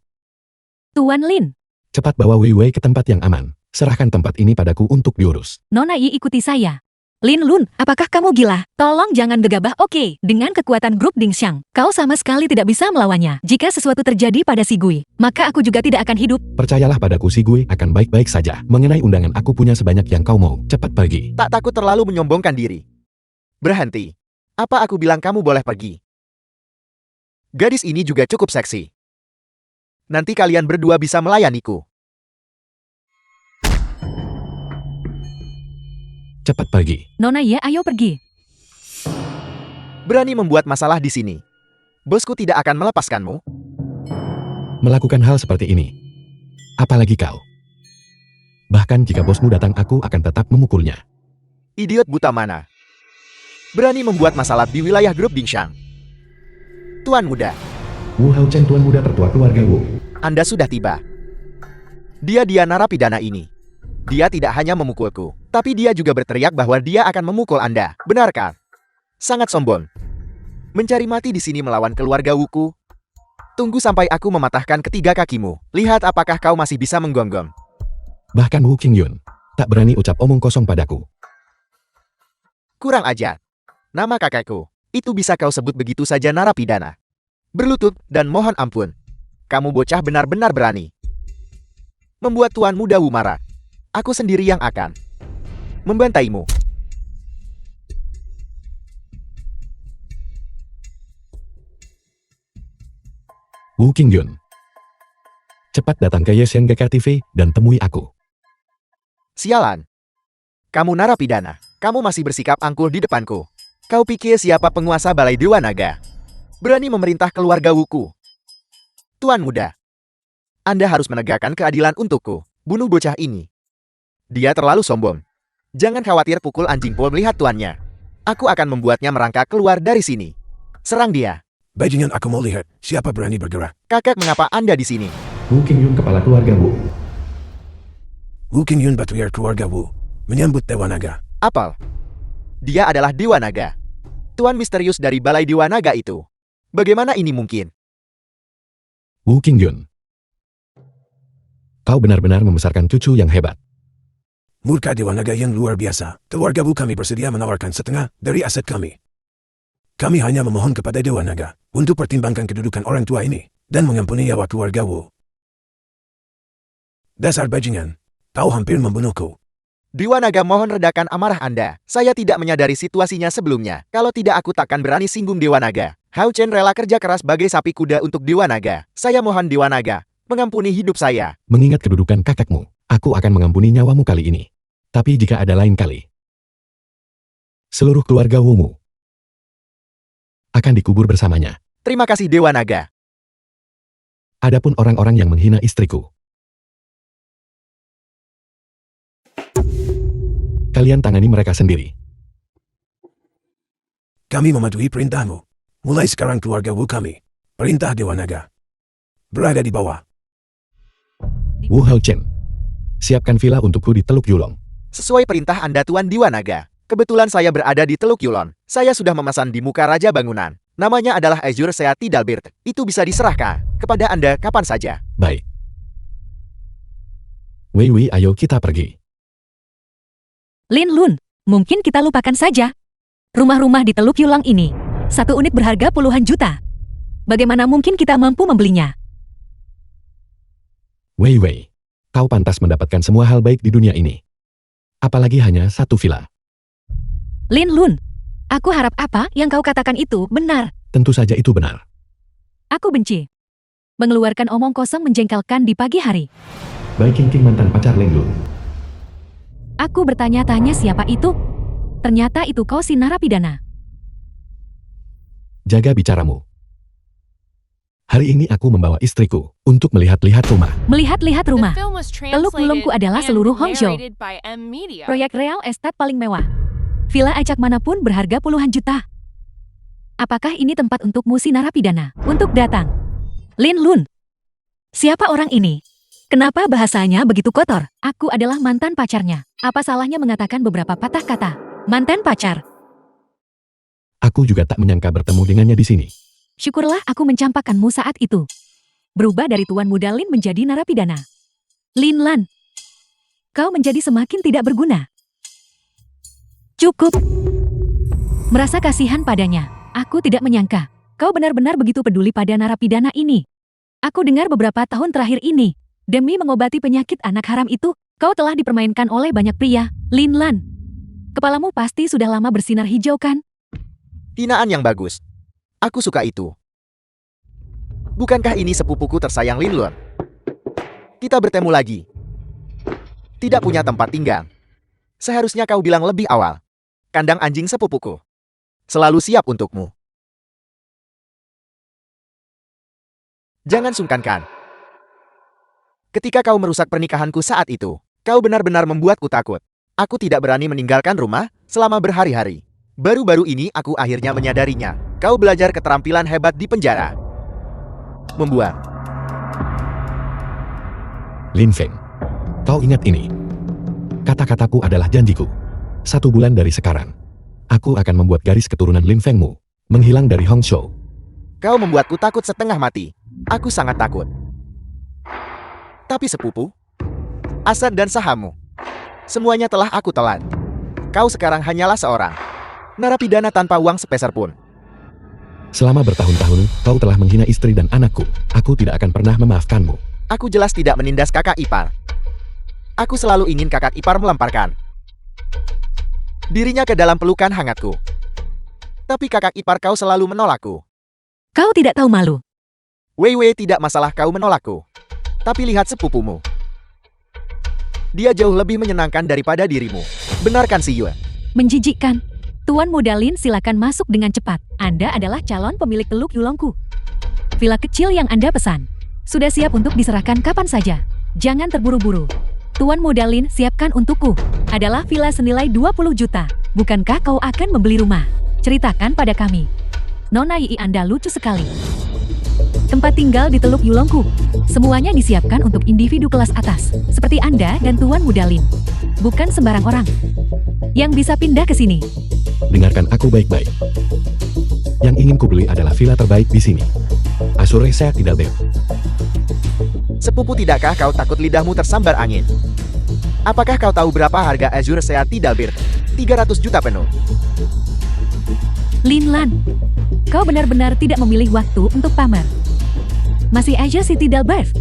Tuan Lin, cepat bawa Wei ke tempat yang aman. Serahkan tempat ini padaku untuk diurus. Nona Yi ikuti saya. Lin Lun, apakah kamu gila? Tolong jangan gegabah, oke. Dengan kekuatan grup Dingsang, kau sama sekali tidak bisa melawannya. Jika sesuatu terjadi pada si Gui, maka aku juga tidak akan hidup. Percayalah padaku, si gue akan baik-baik saja. Mengenai undangan, aku punya sebanyak yang kau mau. Cepat pergi. Tak takut terlalu menyombongkan diri. Berhenti. Apa aku bilang kamu boleh pergi? Gadis ini juga cukup seksi. Nanti kalian berdua bisa melayaniku. Cepat pergi. Nona Yi, ayo pergi. Berani membuat masalah di sini. Bosku tidak akan melepaskanmu. Melakukan hal seperti ini. Apalagi kau. Bahkan jika bosmu datang, aku akan tetap memukulnya. Idiot buta mana? Berani membuat masalah di wilayah grup Dingsang. Tuan muda, Wu Hao Chen, tuan muda tertua keluarga Wu. Anda sudah tiba. Dia narapidana ini. Dia tidak hanya memukulku, tapi dia juga berteriak bahwa dia akan memukul Anda. Benarkah? Sangat sombong. Mencari mati di sini melawan keluarga Wuku. Tunggu sampai aku mematahkan ketiga kakimu. Lihat apakah kau masih bisa menggonggong. Bahkan Wu Qingyun tak berani ucap omong kosong padaku. Kurang ajar. Nama kakakku. Itu bisa kau sebut begitu saja, narapidana. Berlutut dan mohon ampun. Kamu bocah benar-benar berani. Membuat Tuan Muda Wu marah. Aku sendiri yang akan membantaimu. Wu Qingyun, cepat datang ke Yesengeka TV dan temui aku. Sialan. Kamu narapidana. Kamu masih bersikap angkuh di depanku. Kau pikir siapa penguasa Balai Dewa Naga? Berani memerintah keluarga Wuku. Tuan muda, Anda harus menegakkan keadilan untukku. Bunuh bocah ini. Dia terlalu sombong. Jangan khawatir pukul anjing Po melihat tuannya. Aku akan membuatnya merangkak keluar dari sini. Serang dia. Bajingan, aku mau lihat siapa berani bergerak. Kakak, mengapa Anda di sini? Wu Qingyun, kepala keluarga Wu. Wu Qingyun, Batuyar keluarga Wu, menyambut Dewa Naga. Apel. Dia adalah Dewa Naga. Tuan misterius dari Balai Dewa Naga itu. Bagaimana ini mungkin? Wu Qingyun. Kau benar-benar membesarkan cucu yang hebat. Murka Dewa Naga yang luar biasa. Keluarga Wu kami bersedia menawarkan setengah dari aset kami. Kami hanya memohon kepada Dewa Naga untuk pertimbangkan kedudukan orang tua ini dan mengampuni nyawa keluarga Wu. Dasar bajingan, kau hampir membunuhku. Dewa Naga, mohon redakan amarah Anda. Saya tidak menyadari situasinya sebelumnya. Kalau tidak, aku takkan berani singgung Dewa Naga. Hao Chen rela kerja keras bagai sapi kuda untuk Dewa Naga. Saya mohon Dewa Naga, mengampuni hidup saya. Mengingat kedudukan kakakmu, aku akan mengampuni nyawamu kali ini. Tapi jika ada lain kali, seluruh keluarga Wumu akan dikubur bersamanya. Terima kasih Dewa Naga. Adapun orang-orang yang menghina istriku, kalian tangani mereka sendiri. Kami mematuhi perintahmu. Mulai sekarang keluarga Wu kami, perintah Dewa Naga, berada di bawah. Wu Hao Chen, siapkan villa untukku di Teluk Yulong. Sesuai perintah Anda Tuan Dewa Naga. Kebetulan saya berada di Teluk Yulon. Saya sudah memesan di muka Raja Bangunan. Namanya adalah Azure Sea Tidalbert. Itu bisa diserahkan kepada Anda kapan saja. Baik. Wei Wei, ayo kita pergi. Lin Lun, mungkin kita lupakan saja. Rumah-rumah di Teluk Yulong ini, satu unit berharga puluhan juta. Bagaimana mungkin kita mampu membelinya? Wei Wei, kau pantas mendapatkan semua hal baik di dunia ini. Apalagi hanya satu villa. Lin Lun, aku harap apa yang kau katakan itu benar. Tentu saja itu benar. Aku benci mengeluarkan omong kosong menjengkelkan di pagi hari. Baik King mantan pacar Lin Lun. Aku bertanya-tanya siapa itu. Ternyata itu kau si narapidana. Jaga bicaramu. Hari ini aku membawa istriku untuk melihat-lihat rumah. Melihat-lihat rumah. The film was Teluk translated Yulongku adalah and seluruh Hongzhou. narrated by M Media. Proyek real estate paling mewah. Villa acak manapun berharga puluhan juta. Apakah ini tempat untukmu si narapidana untuk datang? Lin Lun. Siapa orang ini? Kenapa bahasanya begitu kotor? Aku adalah mantan pacarnya. Apa salahnya mengatakan beberapa patah kata? Mantan pacar. Aku juga tak menyangka bertemu dengannya di sini. Syukurlah aku mencampakkanmu saat itu. Berubah dari tuan muda Lin menjadi narapidana. Lin Lan. Kau menjadi semakin tidak berguna. Cukup. Merasa kasihan padanya. Aku tidak menyangka. Kau benar-benar begitu peduli pada narapidana ini. Aku dengar beberapa tahun terakhir ini. Demi mengobati penyakit anak haram itu, kau telah dipermainkan oleh banyak pria. Lin Lan. Kepalamu pasti sudah lama bersinar hijau kan? Hinaan yang bagus. Aku suka itu. Bukankah ini sepupuku tersayang Lin Lun? Kita bertemu lagi. Tidak punya tempat tinggal. Seharusnya kau bilang lebih awal. Kandang anjing sepupuku. Selalu siap untukmu. Jangan sungkankan. Ketika kau merusak pernikahanku saat itu, kau benar-benar membuatku takut. Aku tidak berani meninggalkan rumah selama berhari-hari. Baru-baru ini aku akhirnya menyadarinya. Kau belajar keterampilan hebat di penjara. Membuat. Lin Feng, kau ingat ini. Kata-kataku adalah janjiku. 1 bulan dari sekarang, aku akan membuat garis keturunan Lin Fengmu menghilang dari Hongzhou. Kau membuatku takut setengah mati. Aku sangat takut. Tapi sepupu, aset dan sahammu, semuanya telah aku telan. Kau sekarang hanyalah seorang narapidana tanpa uang sepeser pun. Selama bertahun-tahun, kau telah menghina istri dan anakku. Aku tidak akan pernah memaafkanmu. Aku jelas tidak menindas kakak ipar. Aku selalu ingin kakak ipar melemparkan dirinya ke dalam pelukan hangatku. Tapi kakak ipar kau selalu menolakku. Kau tidak tahu malu. Wei Wei, tidak masalah kau menolakku. Tapi lihat sepupumu. Dia jauh lebih menyenangkan daripada dirimu. Benarkan si Yue? Menjijikkan. Tuan muda Lin, silakan masuk dengan cepat. Anda adalah calon pemilik Teluk Yulongku. Villa kecil yang Anda pesan. Sudah siap untuk diserahkan kapan saja. Jangan terburu-buru. Tuan muda Lin siapkan untukku. Adalah villa senilai 20 juta. Bukankah kau akan membeli rumah? Ceritakan pada kami. Nona Yi, Anda lucu sekali. Tempat tinggal di Teluk Yulongku. Semuanya disiapkan untuk individu kelas atas, seperti Anda dan Tuan muda Lin. Bukan sembarang orang yang bisa pindah ke sini. Dengarkan aku baik-baik. Yang ingin kubeli adalah villa terbaik di sini. Azure Sea Tidal Bird. Sepupu, tidakkah kau takut lidahmu tersambar angin? Apakah kau tahu berapa harga Azure Sea Tidal Bird? 300 juta penuh. Lin Lan, kau benar-benar tidak memilih waktu untuk pamer. Masih aja si Tidal Bird.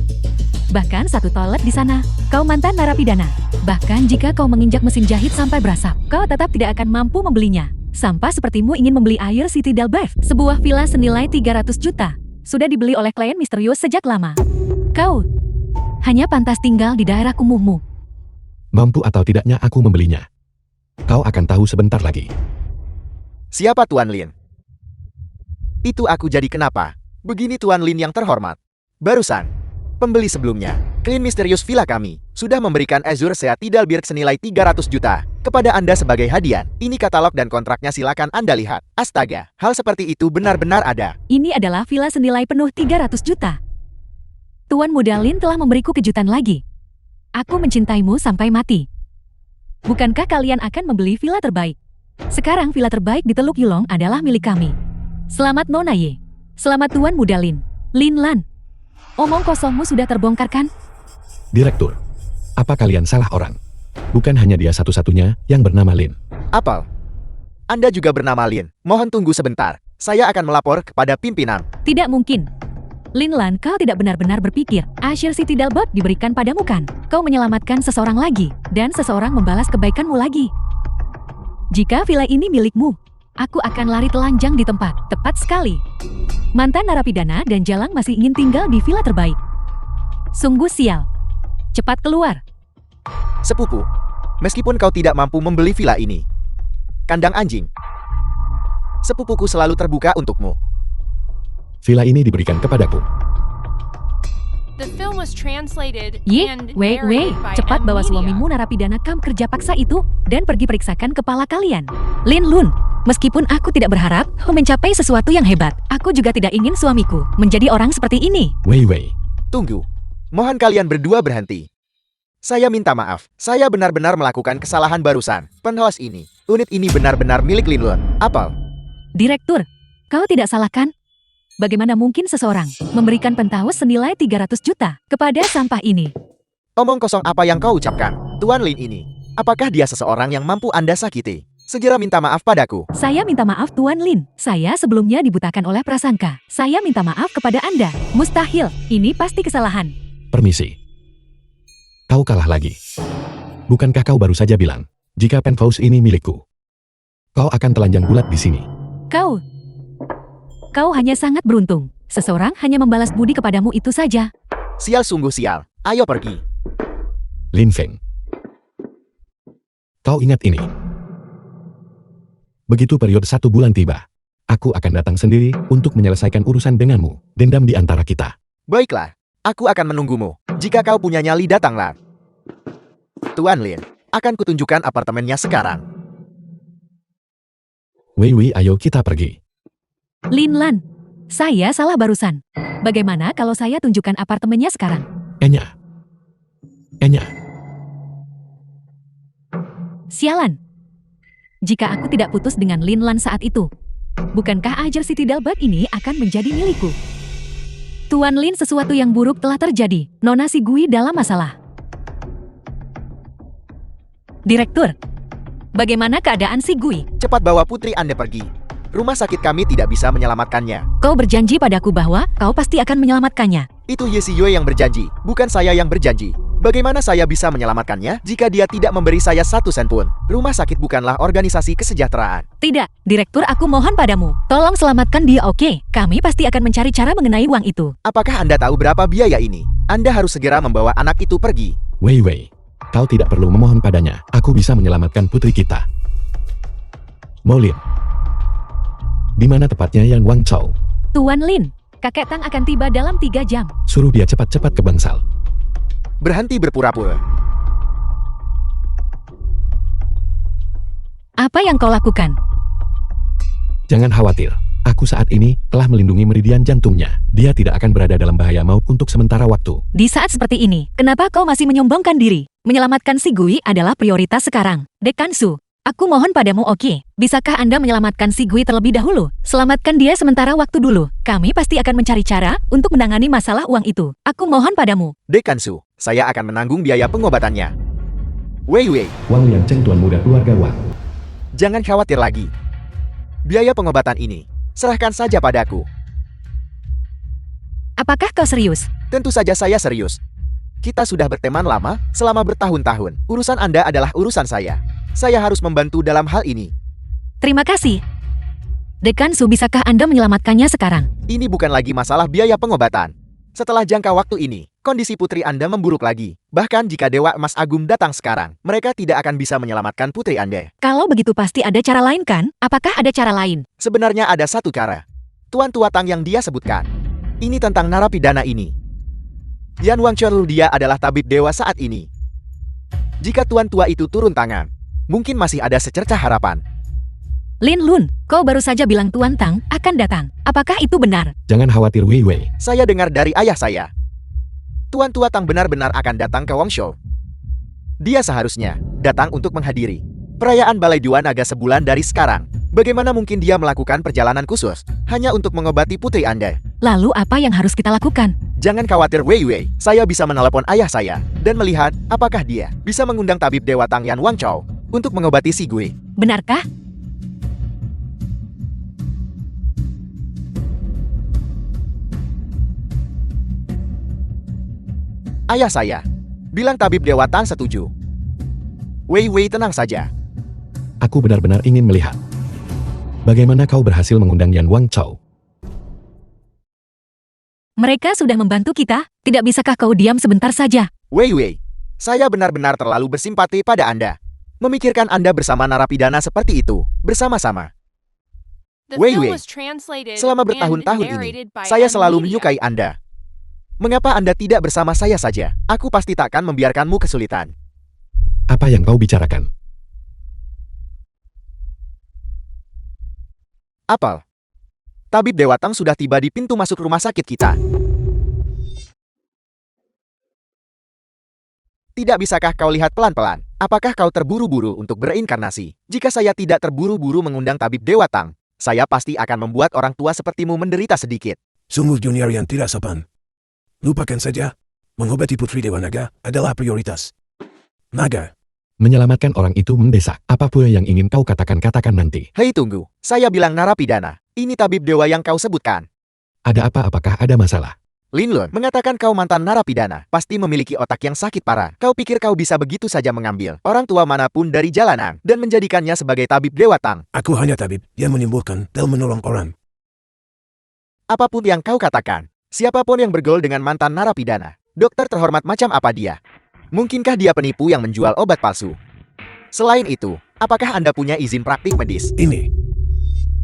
Bahkan satu toilet di sana. Kau mantan narapidana. Bahkan jika kau menginjak mesin jahit sampai berasap, kau tetap tidak akan mampu membelinya. Sampah sepertimu ingin membeli air si Tidal Bird. Sebuah villa senilai 300 juta. Sudah dibeli oleh klien misterius sejak lama. Kau hanya pantas tinggal di daerah kumuhmu. Mampu atau tidaknya aku membelinya. Kau akan tahu sebentar lagi. Siapa Tuan Lin? Itu aku jadi kenapa? Begini Tuan Lin yang terhormat. Barusan, pembeli sebelumnya, klien misterius villa kami, sudah memberikan Azure Sea Tidal Bird senilai 300 juta kepada Anda sebagai hadiah. Ini katalog dan kontraknya, silakan Anda lihat. Astaga, hal seperti itu benar-benar ada. Ini adalah villa senilai penuh 300 juta. Tuan muda Lin telah memberiku kejutan lagi. Aku mencintaimu sampai mati. Bukankah kalian akan membeli villa terbaik? Sekarang villa terbaik di Teluk Yulong adalah milik kami. Selamat Nona Ye. Selamat Tuan muda Lin. Lin Lan. Omong kosongmu sudah terbongkar kan? Direktur, apa kalian salah orang? Bukan hanya dia satu-satunya yang bernama Lin. Apel, Anda juga bernama Lin. Mohon tunggu sebentar. Saya akan melapor kepada pimpinan. Tidak mungkin. Lin Lan, kau tidak benar-benar berpikir Azure Sea Tidal Bird diberikan padamu kan? Kau menyelamatkan seseorang lagi, dan seseorang membalas kebaikanmu lagi. Jika villa ini milikmu, aku akan lari telanjang di tempat. Tepat sekali. Mantan narapidana dan jalang masih ingin tinggal di villa terbaik. Sungguh sial. Cepat keluar. Sepupu, meskipun kau tidak mampu membeli villa ini, kandang anjing, sepupuku selalu terbuka untukmu. Villa ini diberikan kepadaku. The film was translated Ye, and wait, narrated by cepat M bawa Media. suamimu narapidana kamp kerja paksa itu dan pergi periksakan kepala kalian. Lin Lun, meskipun aku tidak berharap mencapai sesuatu yang hebat, aku juga tidak ingin suamiku menjadi orang seperti ini. Wei. Tunggu, mohon kalian berdua berhenti. Saya minta maaf, saya benar-benar melakukan kesalahan barusan. Penthouse ini, unit ini benar-benar milik Lin Lun. Apel, Direktur, kau tidak salah kan? Bagaimana mungkin seseorang memberikan penthouse senilai 300 juta kepada sampah ini? omong kosong apa yang kau ucapkan? Tuan Lin ini, apakah dia seseorang yang mampu Anda sakiti? Segera minta maaf padaku. Saya minta maaf Tuan Lin. Saya sebelumnya dibutakan oleh prasangka. Saya minta maaf kepada Anda. Mustahil, ini pasti kesalahan. Permisi. Kau kalah lagi. Bukankah kau baru saja bilang, jika penthouse ini milikku, kau akan telanjang bulat di sini? Kau hanya sangat beruntung. Seseorang hanya membalas budi kepadamu itu saja. Sial, sungguh sial. Ayo pergi. Lin Feng. Kau ingat ini. Begitu periode 1 bulan tiba, aku akan datang sendiri untuk menyelesaikan urusan denganmu. Dendam di antara kita. Baiklah, aku akan menunggumu. Jika kau punya nyali, datanglah. Tuan Lin, akan kutunjukkan apartemennya sekarang. Wei, ayo kita pergi. Lin Lan, saya salah barusan. Bagaimana kalau saya tunjukkan apartemennya sekarang? Enya. Sialan. Jika aku tidak putus dengan Lin Lan saat itu, bukankah Azure Sea Tidal Bird ini akan menjadi milikku? Tuan Lin, sesuatu yang buruk telah terjadi. Nona Si Gui dalam masalah. Direktur, bagaimana keadaan Si Gui? Cepat bawa putri Anda pergi. Rumah sakit kami tidak bisa menyelamatkannya. Kau berjanji padaku bahwa kau pasti akan menyelamatkannya. Itu Ye Si Yue yang berjanji, bukan saya yang berjanji. Bagaimana saya bisa menyelamatkannya jika dia tidak memberi saya 1 sen pun? Rumah sakit bukanlah organisasi kesejahteraan. Tidak, Direktur, aku mohon padamu. Tolong selamatkan dia, oke? Kami pasti akan mencari cara mengenai uang itu. Apakah Anda tahu berapa biaya ini? Anda harus segera membawa anak itu pergi. Wei, kau tidak perlu memohon padanya. Aku bisa menyelamatkan putri kita. Mo Lin. Di mana tepatnya Yang Wang Chou? Tuan Lin, Kakek Tang akan tiba dalam 3 jam. Suruh dia cepat-cepat ke bangsal. Berhenti berpura-pura. Apa yang kau lakukan? Jangan khawatir. Aku saat ini telah melindungi meridian jantungnya. Dia tidak akan berada dalam bahaya maut untuk sementara waktu. Di saat seperti ini, kenapa kau masih menyombongkan diri? Menyelamatkan si Gui adalah prioritas sekarang. Dekansu, aku mohon padamu, oke? Bisakah Anda menyelamatkan si Gui terlebih dahulu? Selamatkan dia sementara waktu dulu. Kami pasti akan mencari cara untuk menangani masalah uang itu. Aku mohon padamu. Dekansu, saya akan menanggung biaya pengobatannya. Wei Wei, Wang Liangcheng, tuan muda keluarga Wang. jangan khawatir lagi. Biaya pengobatan ini, serahkan saja padaku. Apakah kau serius? Tentu saja saya serius. Kita sudah berteman lama, selama bertahun-tahun. Urusan Anda adalah urusan saya. Saya harus membantu dalam hal ini. Terima kasih. Dekansu, bisakah Anda menyelamatkannya sekarang? Ini bukan lagi masalah biaya pengobatan. Setelah jangka waktu ini, kondisi putri Anda memburuk lagi. Bahkan jika Dewa Emas Agung datang sekarang, mereka tidak akan bisa menyelamatkan putri Anda. Kalau begitu pasti ada cara lain kan? Apakah ada cara lain? Sebenarnya ada satu cara. Tuan Tua Tang yang dia sebutkan. Ini tentang narapidana ini. Yan Wangcholu, dia adalah tabib dewa saat ini. Jika Tuan Tua itu turun tangan, mungkin masih ada secercah harapan. Lin Lun, kau baru saja bilang Tuan Tang akan datang. Apakah itu benar? Jangan khawatir, Wei Wei. Saya dengar dari ayah saya. Tuan Tua Tang benar-benar akan datang ke Wangshou. Dia seharusnya datang untuk menghadiri perayaan Balai Dua Naga sebulan dari sekarang. Bagaimana mungkin dia melakukan perjalanan khusus hanya untuk mengobati putri Anda? Lalu apa yang harus kita lakukan? Jangan khawatir, Wei Wei. Saya bisa menelepon ayah saya dan melihat apakah dia bisa mengundang tabib Dewa Tang Yan Wangchou untuk mengobati si Gui. Benarkah? Ayah saya bilang tabib Dewa Tang setuju. Wei Wei, tenang saja. Aku benar-benar ingin melihat bagaimana kau berhasil mengundang Yan Wangchou. Mereka sudah membantu kita. Tidak bisakah kau diam sebentar saja? Wei Wei, saya benar-benar terlalu bersimpati pada Anda. Memikirkan Anda bersama narapidana seperti itu, bersama-sama. The Wei film Wei, was translated selama and bertahun-tahun ini, narrated by saya selalu M-Media. menyukai Anda. Mengapa Anda tidak bersama saya saja? Aku pasti takkan membiarkanmu kesulitan. Apa yang kau bicarakan? Apel, tabib Dewa Tang sudah tiba di pintu masuk rumah sakit kita. Tidak bisakah kau lihat pelan-pelan? Apakah kau terburu-buru untuk bereinkarnasi? Jika saya tidak terburu-buru mengundang tabib Dewa Tang, saya pasti akan membuat orang tua sepertimu menderita sedikit. Sungguh junior yang tidak sopan. Lupakan saja. Mengobati putri Dewa Naga adalah prioritas. Naga, Menyelamatkan orang itu mendesak. Apa pula yang ingin kau katakan nanti. Hei, tunggu. Saya bilang narapidana. Ini tabib dewa yang kau sebutkan. Ada apa? Apakah ada masalah? Lin Lun mengatakan kau mantan narapidana. Pasti memiliki otak yang sakit parah. Kau pikir kau bisa begitu saja mengambil orang tua manapun dari jalanan dan menjadikannya sebagai tabib Dewa Tang? aku hanya tabib yang menyembuhkan dan menolong orang. Apapun yang kau katakan, siapapun yang bergaul dengan mantan narapidana, dokter terhormat macam apa dia? Mungkinkah dia penipu yang menjual obat palsu? Selain itu, apakah Anda punya izin praktik medis? Ini.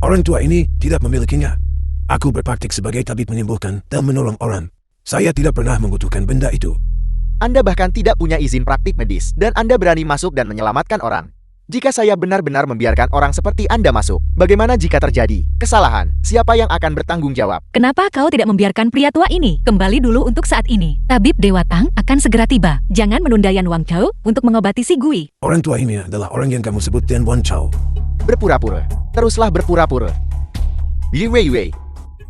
Orang tua ini tidak memilikinya. Aku berpraktik sebagai tabib menyembuhkan dan menolong orang. Saya tidak pernah membutuhkan benda itu. Anda bahkan tidak punya izin praktik medis, dan Anda berani masuk dan menyelamatkan orang. Jika saya benar-benar membiarkan orang seperti Anda masuk, bagaimana jika terjadi kesalahan? Siapa yang akan bertanggung jawab? Kenapa kau tidak membiarkan pria tua ini kembali dulu untuk saat ini? Tabib Dewa Tang akan segera tiba. Jangan menunda Yan Wangchou untuk mengobati si Gui. Orang tua ini adalah orang yang kamu sebut Dan Wangchou. Berpura-pura. Teruslah berpura-pura. Yi Wei Wei,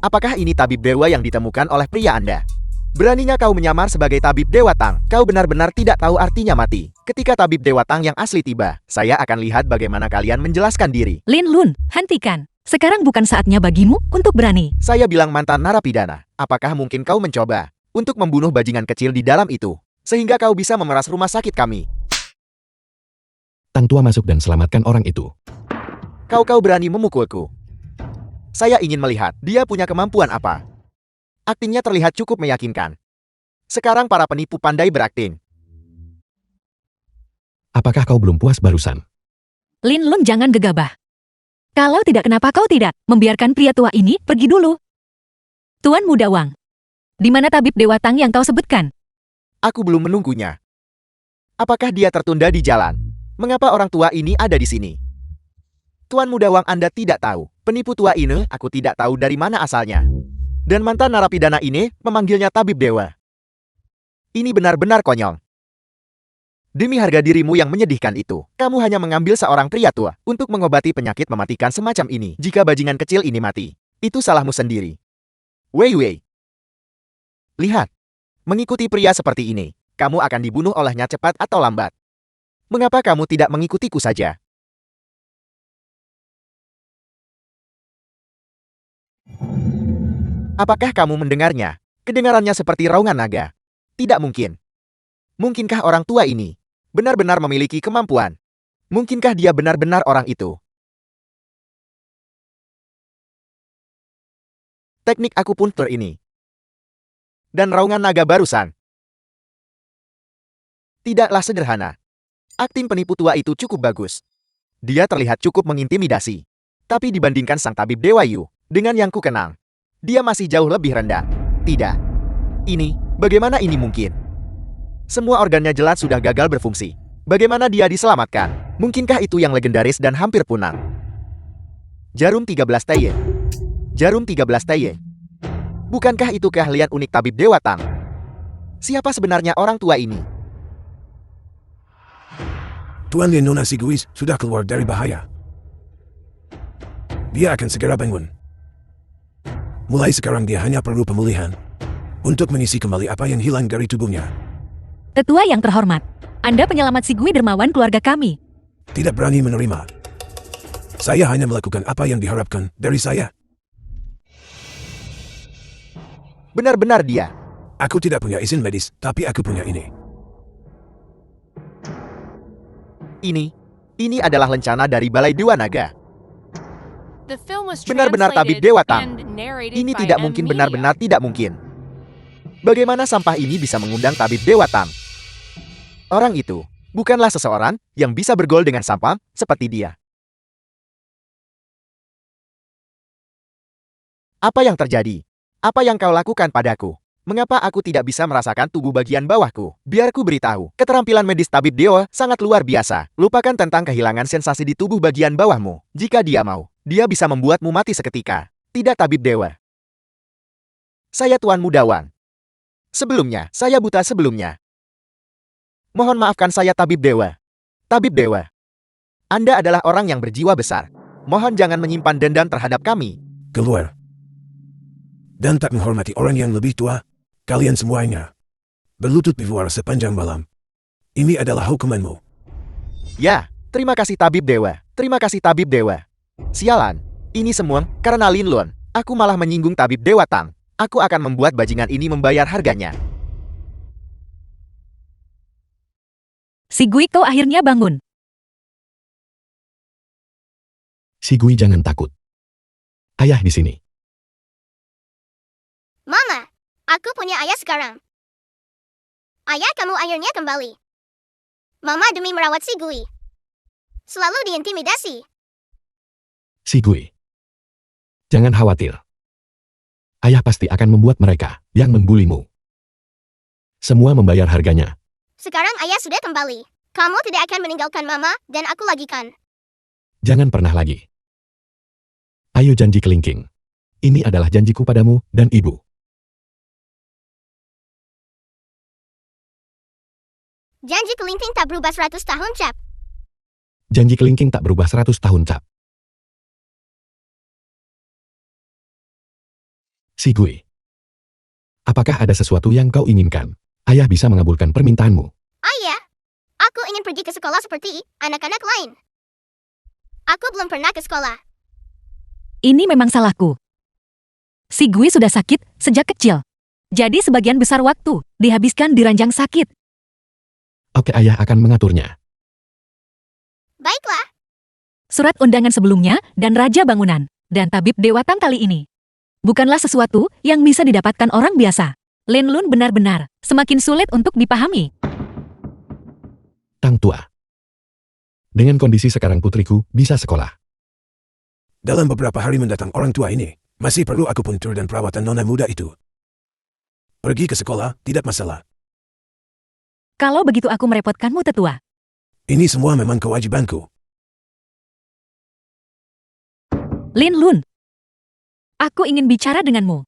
apakah ini tabib dewa yang ditemukan oleh pria Anda? Beraninya kau menyamar sebagai tabib Dewa Tang. Kau benar-benar tidak tahu artinya mati. Ketika tabib Dewa Tang yang asli tiba, saya akan lihat bagaimana kalian menjelaskan diri. Lin Lun, hentikan. Sekarang bukan saatnya bagimu untuk berani. Saya bilang mantan narapidana. Apakah mungkin kau mencoba untuk membunuh bajingan kecil di dalam itu, sehingga kau bisa memeras rumah sakit kami? Tang tua masuk dan selamatkan orang itu. Kau berani memukulku. Saya ingin melihat dia punya kemampuan apa. Aktingnya terlihat cukup meyakinkan. Sekarang para penipu pandai berakting. Apakah kau belum puas barusan? Lin Lun, jangan gegabah. Kalau tidak, kenapa kau tidak membiarkan pria tua ini pergi dulu? Tuan Muda Wang. Di mana tabib Dewa Tang yang kau sebutkan? Aku belum menunggunya. Apakah dia tertunda di jalan? Mengapa orang tua ini ada di sini? Tuan Muda Wang, Anda tidak tahu. Penipu tua ini, aku tidak tahu dari mana asalnya. Dan mantan narapidana ini memanggilnya tabib dewa. Ini benar-benar konyol. Demi harga dirimu yang menyedihkan itu, kamu hanya mengambil seorang pria tua untuk mengobati penyakit mematikan semacam ini. Jika bajingan kecil ini mati, itu salahmu sendiri. Wei Wei. Lihat, mengikuti pria seperti ini, kamu akan dibunuh olehnya cepat atau lambat. Mengapa kamu tidak mengikutiku saja? Apakah kamu mendengarnya? Kedengarannya seperti raungan naga. Tidak mungkin. Mungkinkah orang tua ini benar-benar memiliki kemampuan? Mungkinkah dia benar-benar orang itu? Teknik akupuntur ini. Dan raungan naga barusan. Tidaklah sederhana. Akting penipu tua itu cukup bagus. Dia terlihat cukup mengintimidasi. Tapi dibandingkan sang tabib Dewa Yu, dengan yang ku kenang, dia masih jauh lebih rendah. Tidak. Bagaimana ini mungkin? Semua organnya jelas sudah gagal berfungsi. Bagaimana dia diselamatkan? Mungkinkah itu yang legendaris dan hampir punah? Jarum 13 Teye. Jarum 13 Teye. Bukankah itu keahlian unik tabib Dewa Tang? Siapa sebenarnya orang tua ini? Tuan Lin Nona Siguis sudah keluar dari bahaya. Dia akan segera bangun. Mulai sekarang dia hanya perlu pemulihan untuk mengisi kembali apa yang hilang dari tubuhnya. Tetua yang terhormat, Anda penyelamat si Gui dermawan keluarga kami. Tidak berani menerima. Saya hanya melakukan apa yang diharapkan dari saya. Benar-benar dia. Aku tidak punya izin medis, tapi aku punya ini. Ini adalah lencana dari Balai Dewa Naga. The film was Benar-benar tabib translated Dewa Tang. and narrated Ini by tidak M. mungkin, Media. benar-benar tidak mungkin. Bagaimana sampah ini bisa mengundang tabib Dewa Tang? Orang itu bukanlah seseorang yang bisa bergol dengan sampah seperti dia. Apa yang terjadi? Apa yang kau lakukan padaku? Mengapa aku tidak bisa merasakan tubuh bagian bawahku? Biar ku beritahu, keterampilan medis tabib Dewa sangat luar biasa. Lupakan tentang kehilangan sensasi di tubuh bagian bawahmu. Jika dia mau, dia bisa membuatmu mati seketika. Tidak tabib Dewa. Saya Tuan Muda Wang. Sebelumnya, saya buta sebelumnya. Mohon maafkan saya tabib Dewa. Tabib Dewa. Anda adalah orang yang berjiwa besar. Mohon jangan menyimpan dendam terhadap kami. Keluar. Dan tak menghormati orang yang lebih tua. Kalian semuanya berlutut biwara sepanjang malam. Ini adalah hukumanmu. Ya, terima kasih tabib Dewa. Terima kasih tabib Dewa. Sialan. Ini semua karena Lin Lun. Aku malah menyinggung tabib Dewa Tang. Aku akan membuat bajingan ini membayar harganya. Si Gui, kau akhirnya bangun. Si Gui, jangan takut. Ayah di sini. Mama, aku punya ayah sekarang. Ayah kamu akhirnya kembali. Mama demi merawat si Gui selalu diintimidasi. Si Gui. Jangan khawatir. Ayah pasti akan membuat mereka yang membulimu. Semua membayar harganya. Sekarang ayah sudah kembali. Kamu tidak akan meninggalkan mama dan aku lagi kan? Jangan pernah lagi. Ayo janji kelingking. Ini adalah janjiku padamu dan ibu. Janji kelingking tak berubah 100 tahun, Cap. Janji kelingking tak berubah 100 tahun, Cap. Si Gui. Apakah ada sesuatu yang kau inginkan? Ayah bisa mengabulkan permintaanmu. Ayah, aku ingin pergi ke sekolah seperti anak-anak lain. Aku belum pernah ke sekolah. Ini memang salahku. Si Gui sudah sakit sejak kecil. Jadi sebagian besar waktu dihabiskan di ranjang sakit. Oke, ayah akan mengaturnya. Baiklah. Surat undangan sebelumnya dan Raja Bangunan dan Tabib Dewa Tang kali ini bukanlah sesuatu yang bisa didapatkan orang biasa. Lin Lun benar-benar semakin sulit untuk dipahami. Tang tua. Dengan kondisi sekarang putriku bisa sekolah. Dalam beberapa hari mendatang orang tua ini Masih perlu akupuntur dan perawatan nona muda itu. Pergi ke sekolah, tidak masalah. Kalau begitu aku merepotkanmu tetua. Ini semua memang kewajibanku. Lin Lun. Aku ingin bicara denganmu.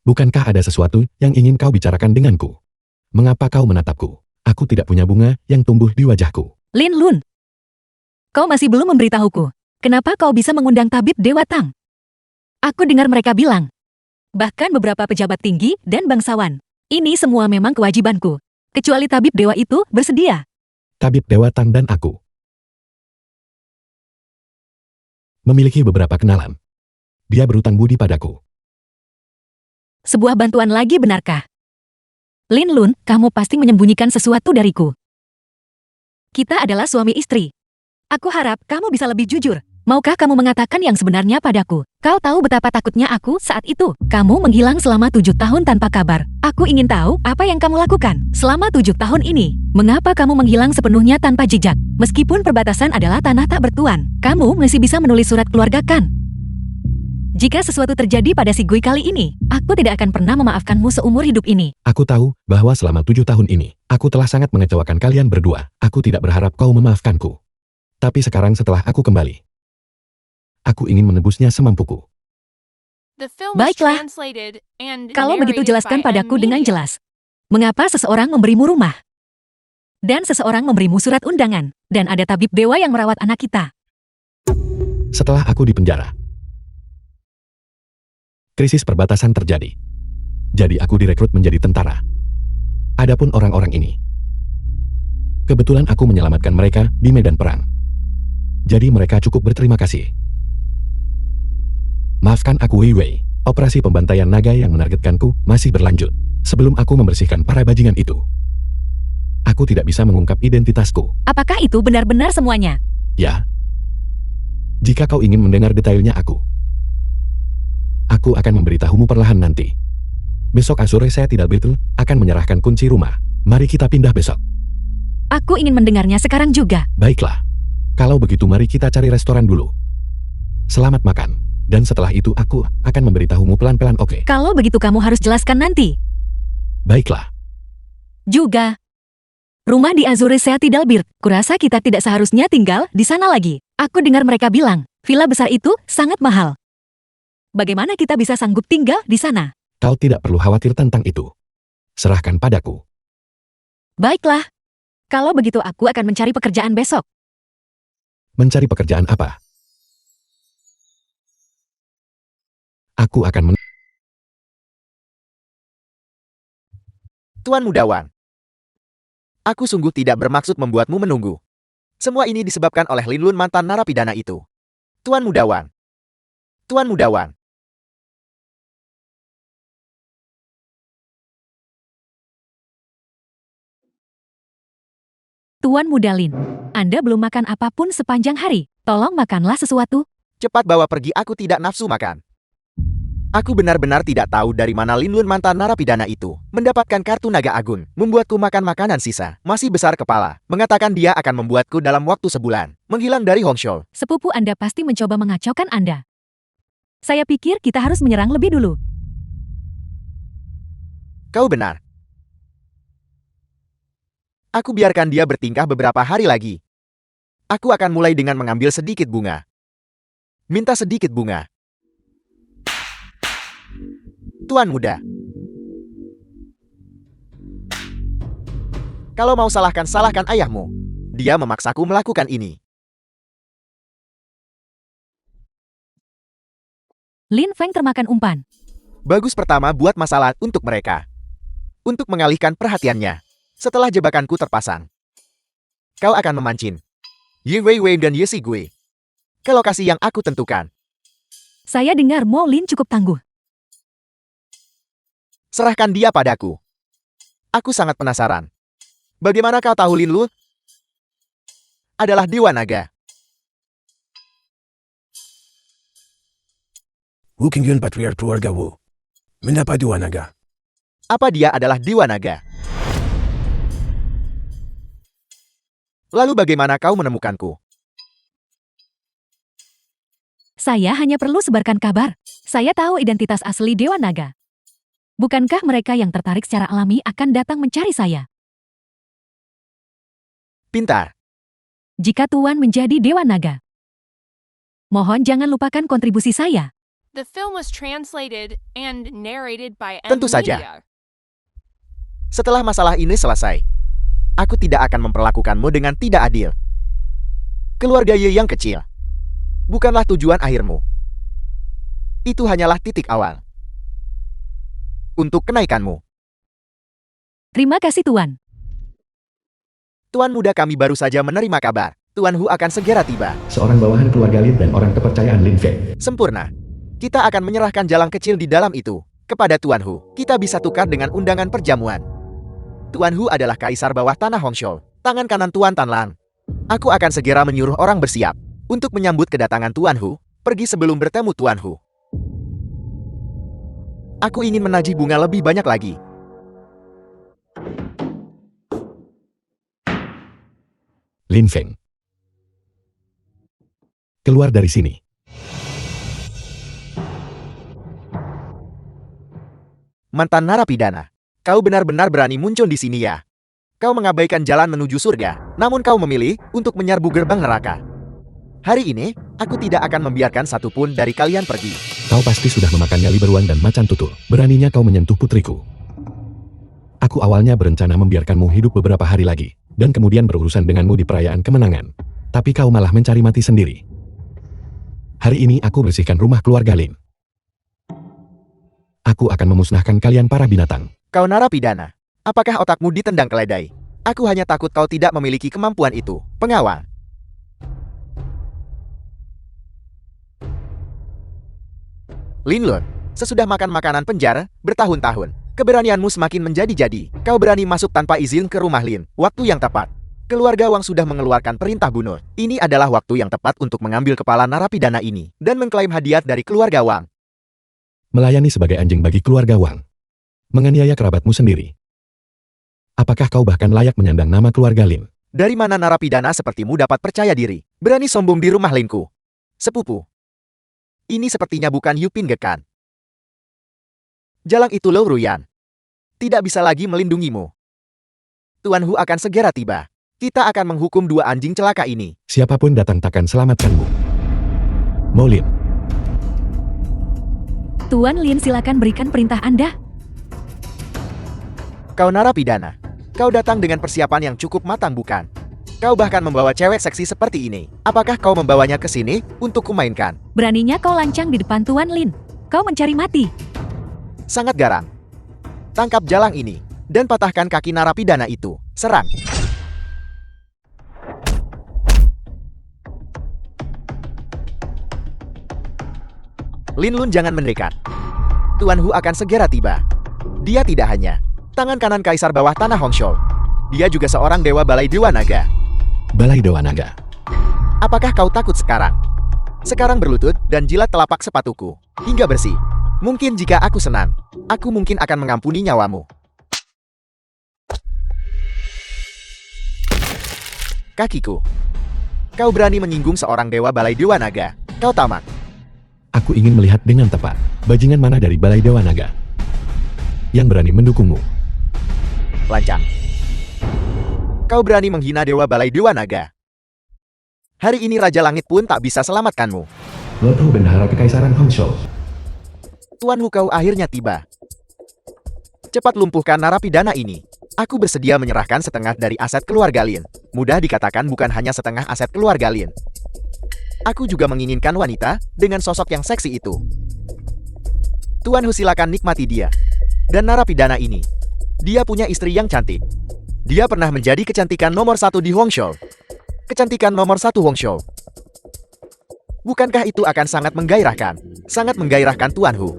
Bukankah ada sesuatu yang ingin kau bicarakan denganku? Mengapa kau menatapku? Aku tidak punya bunga yang tumbuh di wajahku. Lin Lun. Kau masih belum memberitahuku. Kenapa kau bisa mengundang tabib Dewa Tang? Aku dengar mereka bilang. Bahkan beberapa pejabat tinggi dan bangsawan. Ini semua memang kewajibanku. Kecuali tabib dewa itu bersedia. Tabib Dewa Tang dan aku memiliki beberapa kenalan. Dia berutang budi padaku. Sebuah bantuan lagi benarkah? Lin Lun, kamu pasti menyembunyikan sesuatu dariku. Kita adalah suami istri. Aku harap kamu bisa lebih jujur. Maukah kamu mengatakan yang sebenarnya padaku? Kau tahu betapa takutnya aku saat itu. Kamu menghilang selama 7 tahun tanpa kabar. Aku ingin tahu apa yang kamu lakukan selama 7 tahun ini. Mengapa kamu menghilang sepenuhnya tanpa jejak? Meskipun perbatasan adalah tanah tak bertuan, kamu masih bisa menulis surat keluarga kan? Jika sesuatu terjadi pada si Gui kali ini, aku tidak akan pernah memaafkanmu seumur hidup ini. Aku tahu bahwa selama 7 tahun ini, aku telah sangat mengecewakan kalian berdua. Aku tidak berharap kau memaafkanku. Tapi sekarang setelah aku kembali, aku ingin menebusnya semampuku. The film was Baiklah. translated and Kalau begitu narrated jelaskan by padaku M. dengan Media. jelas. Mengapa seseorang memberimu rumah? Dan seseorang memberimu surat undangan. Dan ada tabib dewa yang merawat anak kita. Setelah aku di penjara, krisis perbatasan terjadi. Jadi aku direkrut menjadi tentara. Adapun orang-orang ini, kebetulan aku menyelamatkan mereka di medan perang. Jadi mereka cukup berterima kasih. Maafkan aku Wei Wei, operasi pembantaian naga yang menargetkanku masih berlanjut. Sebelum aku membersihkan para bajingan itu, aku tidak bisa mengungkap identitasku. Apakah itu benar-benar semuanya? Ya. Jika kau ingin mendengar detailnya aku akan memberitahumu perlahan nanti. Besok sore saya tidak betul akan menyerahkan kunci rumah. Mari kita pindah besok. Aku ingin mendengarnya sekarang juga. Baiklah. Kalau begitu mari kita cari restoran dulu. Selamat makan. Dan setelah itu aku akan memberitahumu pelan-pelan, oke? Kalau begitu kamu harus jelaskan nanti. Baiklah. Juga. Rumah di Azuresea Tidalbir. Kurasa kita tidak seharusnya tinggal di sana lagi. Aku dengar mereka bilang, villa besar itu sangat mahal. Bagaimana kita bisa sanggup tinggal di sana? Kau tidak perlu khawatir tentang itu. Serahkan padaku. Baiklah. Kalau begitu aku akan mencari pekerjaan besok. Mencari pekerjaan apa? Aku akan Tuan Muda Wang. Aku sungguh tidak bermaksud membuatmu menunggu. Semua ini disebabkan oleh Lin Lun mantan narapidana itu. Tuan Muda Wang. Tuan Muda Wang. Tuan Muda Lin, Anda belum makan apapun sepanjang hari. Tolong makanlah sesuatu. Cepat bawa pergi, aku tidak nafsu makan. Aku benar-benar tidak tahu dari mana Lin Lun mantan narapidana itu mendapatkan kartu naga agun, membuatku makan makanan sisa, masih besar kepala, mengatakan dia akan membuatku dalam waktu sebulan, menghilang dari Hongshou. Sepupu Anda pasti mencoba mengacaukan Anda. Saya pikir kita harus menyerang lebih dulu. Kau benar. Aku biarkan dia bertingkah beberapa hari lagi. Aku akan mulai dengan mengambil sedikit bunga. Minta sedikit bunga. Tuan Muda. Kalau mau salahkan ayahmu. Dia memaksaku melakukan ini. Lin Feng termakan umpan. Bagus, pertama buat masalah untuk mereka. Untuk mengalihkan perhatiannya. Setelah jebakanku terpasang. Kau akan memancing Yi Wei Wei dan Ye Si Gui ke lokasi yang aku tentukan. Saya dengar Mo Lin cukup tangguh. Serahkan dia padaku. Aku sangat penasaran. Bagaimana kau tahu Lin Lu adalah Dewa Naga? Wu Qingyun patriark keluarga Wu. Mengapa Dewa Naga? Apa dia adalah Dewa Naga? Lalu bagaimana kau menemukanku? Saya hanya perlu sebarkan kabar. Saya tahu identitas asli Dewa Naga. Bukankah mereka yang tertarik secara alami akan datang mencari saya? Pintar. Jika Tuan menjadi Dewa Naga, mohon jangan lupakan kontribusi saya. The film was translated and narrated by Tentu saja. Media. Setelah masalah ini selesai, aku tidak akan memperlakukanmu dengan tidak adil. Keluarga Ye yang kecil bukanlah tujuan akhirmu. Itu hanyalah titik awal untuk kenaikanmu. Terima kasih Tuan. Tuan muda kami baru saja menerima kabar. Tuan Hu akan segera tiba. Seorang bawahan keluarga Lin dan orang kepercayaan Lin Feng. Sempurna. Kita akan menyerahkan jalang kecil di dalam itu kepada Tuan Hu. Kita bisa tukar dengan undangan perjamuan. Tuan Hu adalah kaisar bawah tanah Hongshou, tangan kanan Tuan Tanlang. Aku akan segera menyuruh orang bersiap untuk menyambut kedatangan Tuan Hu. Pergi sebelum bertemu Tuan Hu. Aku ingin menagih bunga lebih banyak lagi. Lin Feng. Keluar dari sini. Mantan narapidana, kau benar-benar berani muncul di sini ya. Kau mengabaikan jalan menuju surga, namun kau memilih untuk menyerbu gerbang neraka. Hari ini, aku tidak akan membiarkan satupun dari kalian pergi. Kau pasti sudah memakan nyali beruang dan macan tutul. Beraninya kau menyentuh putriku. Aku awalnya berencana membiarkanmu hidup beberapa hari lagi, dan kemudian berurusan denganmu di perayaan kemenangan. Tapi kau malah mencari mati sendiri. Hari ini aku bersihkan rumah keluarga Lin. Aku akan memusnahkan kalian para binatang. Kau narapidana, apakah otakmu ditendang keledai? Aku hanya takut kau tidak memiliki kemampuan itu. Pengawal. Lin Lun, sesudah makan makanan penjara bertahun-tahun, keberanianmu semakin menjadi-jadi. Kau berani masuk tanpa izin ke rumah Lin. Waktu yang tepat. Keluarga Wang sudah mengeluarkan perintah bunuh. Ini adalah waktu yang tepat untuk mengambil kepala narapidana ini dan mengklaim hadiah dari keluarga Wang. Melayani sebagai anjing bagi keluarga Wang. Menganiaya kerabatmu sendiri. Apakah kau bahkan layak menyandang nama keluarga Lin? Dari mana narapidana sepertimu dapat percaya diri? Berani sombong di rumah Linku? Sepupu. Ini sepertinya bukan Yupin Gekan. Jalang itu Lou Ruyan. Tidak bisa lagi melindungimu. Tuan Hu akan segera tiba. Kita akan menghukum dua anjing celaka ini. Siapapun datang takkan selamatkanmu. Mo Lin. Tuan Lin, silakan berikan perintah Anda. Kau narapidana. Kau datang dengan persiapan yang cukup matang bukan? Kau bahkan membawa cewek seksi seperti ini. Apakah kau membawanya ke sini untuk kumainkan? Beraninya kau lancang di depan Tuan Lin. Kau mencari mati. Sangat garang. Tangkap jalang ini dan patahkan kaki narapidana itu. Serang. Lin Lun, jangan mendekat. Tuan Hu akan segera tiba. Dia tidak hanya tangan kanan kaisar bawah tanah Hongshou. Dia juga seorang dewa balai dewa naga. Balai Dewa Naga. Apakah kau takut sekarang? Sekarang berlutut dan jilat telapak sepatuku hingga bersih. Mungkin jika aku senang, aku mungkin akan mengampuni nyawamu. Kakiku. Kau berani menyinggung seorang dewa balai dewa naga. Kau tamak. Aku ingin melihat dengan tepat, bajingan mana dari Balai Dewa Naga yang berani mendukungmu. Lancang. Kau berani menghina dewa balai dewa naga. Hari ini Raja Langit pun tak bisa selamatkanmu. Lord Hu, bendahara kekaisaran Hongshou. Tuan Hu, kau akhirnya tiba. Cepat lumpuhkan narapidana ini. Aku bersedia menyerahkan setengah dari aset keluarga Lin. Mudah dikatakan bukan hanya setengah aset keluarga Lin. Aku juga menginginkan wanita dengan sosok yang seksi itu. Tuan Hu, silakan nikmati dia. Dan narapidana ini. Dia punya istri yang cantik. Dia pernah menjadi kecantikan nomor 1 di Hongshou. Kecantikan nomor 1 Hongshou. Bukankah itu akan sangat menggairahkan? Sangat menggairahkan Tuan Hu.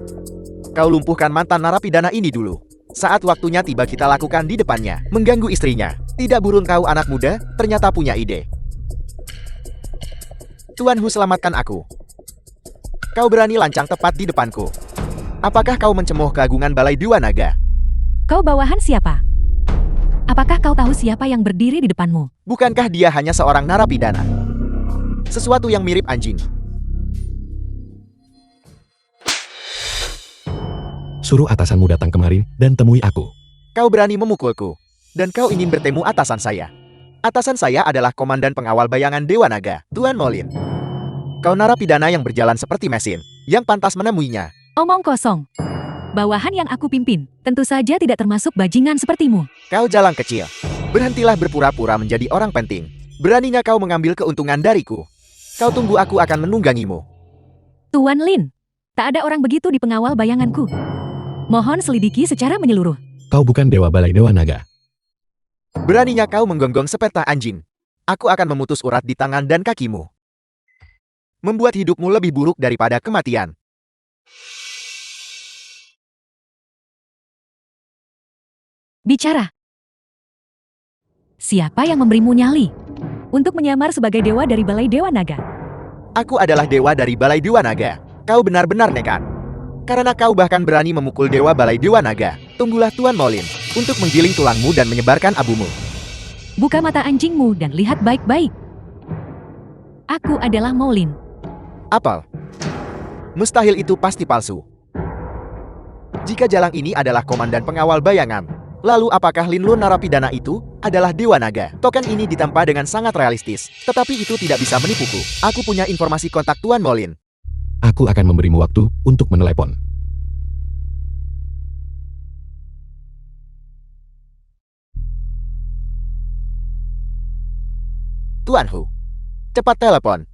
Kau lumpuhkan mantan narapidana ini dulu. Saat waktunya tiba kita lakukan di depannya. Mengganggu istrinya. Tidak burun kau anak muda, ternyata punya ide. Tuan Hu, selamatkan aku. Kau berani lancang tepat di depanku. Apakah kau mencemooh keagungan Balai Dewa Naga? Kau bawahan siapa? Apakah kau tahu siapa yang berdiri di depanmu? Bukankah dia hanya seorang narapidana? Sesuatu yang mirip anjing. Suruh atasanmu datang kemari dan temui aku. Kau berani memukulku. Dan kau ingin bertemu atasan saya. Atasan saya adalah komandan pengawal bayangan Dewa Naga, Tuan Molin. Kau narapidana yang berjalan seperti mesin, yang pantas menemuinya. Omong kosong. Bawahan yang aku pimpin, tentu saja tidak termasuk bajingan sepertimu. Kau jalang kecil. Berhentilah berpura-pura menjadi orang penting. Beraninya kau mengambil keuntungan dariku. Kau tunggu, aku akan menunggangimu. Tuan Lin, tak ada orang begitu di pengawal bayanganku. Mohon selidiki secara menyeluruh. Kau bukan Dewa Balai Dewa Naga. Beraninya kau menggonggong sepeta anjing. Aku akan memutus urat di tangan dan kakimu. Membuat hidupmu lebih buruk daripada kematian. Bicara. Siapa yang memberimu nyali? Untuk menyamar sebagai dewa dari Balai Dewa Naga. Aku adalah dewa dari Balai Dewa Naga. Kau benar-benar nekat. Karena kau bahkan berani memukul dewa Balai Dewa Naga. Tunggulah Tuan Molin, untuk menggiling tulangmu dan menyebarkan abumu. Buka mata anjingmu dan lihat baik-baik. Aku adalah Molin. Apel. Mustahil, itu pasti palsu. Jika Jalang ini adalah komandan pengawal bayangan, lalu apakah Lin Lun narapidana itu adalah Dewa Naga? Token ini ditampa dengan sangat realistis, tetapi itu tidak bisa menipuku. Aku punya informasi kontak Tuan Molin. Aku akan memberimu waktu untuk menelepon. Tuan Hu, cepat telepon.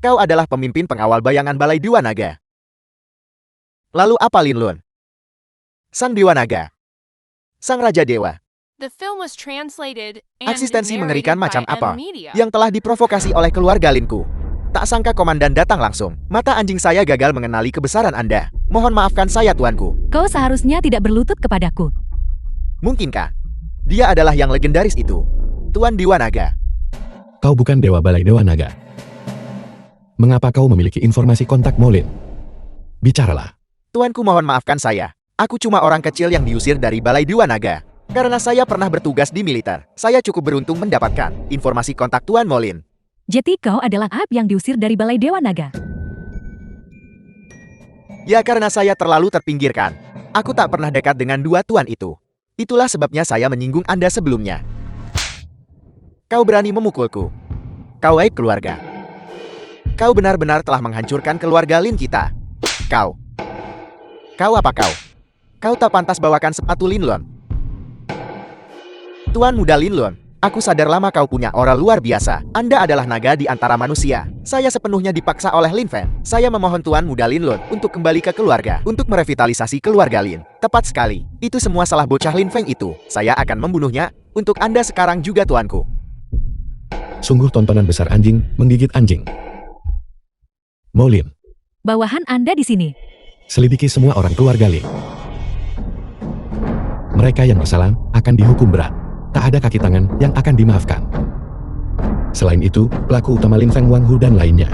Kau adalah pemimpin pengawal bayangan Balai Dewa Naga. Lalu apa Lin Lun? Sang Dewa Naga. Sang Raja Dewa. The film was translated and Eksistensi narrated mengerikan by macam M apa Media. yang telah diprovokasi oleh keluarga Linku? Tak sangka komandan datang langsung. Mata anjing saya gagal mengenali kebesaran Anda. Mohon maafkan saya, tuanku. Kau seharusnya tidak berlutut kepadaku. Mungkinkah dia adalah yang legendaris itu? Tuan Dewa Naga. Kau bukan Dewa Balai Dewa Naga. Mengapa kau memiliki informasi kontak Molin? Bicaralah. Tuanku, mohon maafkan saya. Aku cuma orang kecil yang diusir dari Balai Dewa Naga. Karena saya pernah bertugas di militer, saya cukup beruntung mendapatkan informasi kontak Tuan Molin. Jadi kau adalah Ab yang diusir dari Balai Dewa Naga. Ya, karena saya terlalu terpinggirkan. Aku tak pernah dekat dengan dua tuan itu. Itulah sebabnya saya menyinggung Anda sebelumnya. Kau berani memukulku. Kau aib keluarga. Kau benar-benar telah menghancurkan keluarga Lin kita. Kau apa kau? Kau tak pantas bawakan sepatu Lin Lun. Tuan muda Lin Lun, aku sadar lama kau punya aura luar biasa. Anda adalah naga di antara manusia. Saya sepenuhnya dipaksa oleh Lin Feng. Saya memohon Tuan muda Lin Lun untuk kembali ke keluarga, untuk merevitalisasi keluarga Lin. Tepat sekali. Itu semua salah bocah Lin Feng itu. Saya akan membunuhnya. Untuk Anda sekarang juga, tuanku. Sungguh tontonan besar anjing menggigit anjing. Molin, Bawahan Anda di sini. selidiki semua orang keluarga Lin. Mereka yang bersalah akan dihukum berat. Tak ada kaki tangan yang akan dimaafkan. Selain itu, pelaku utama Lin Feng Wang Hu dan lainnya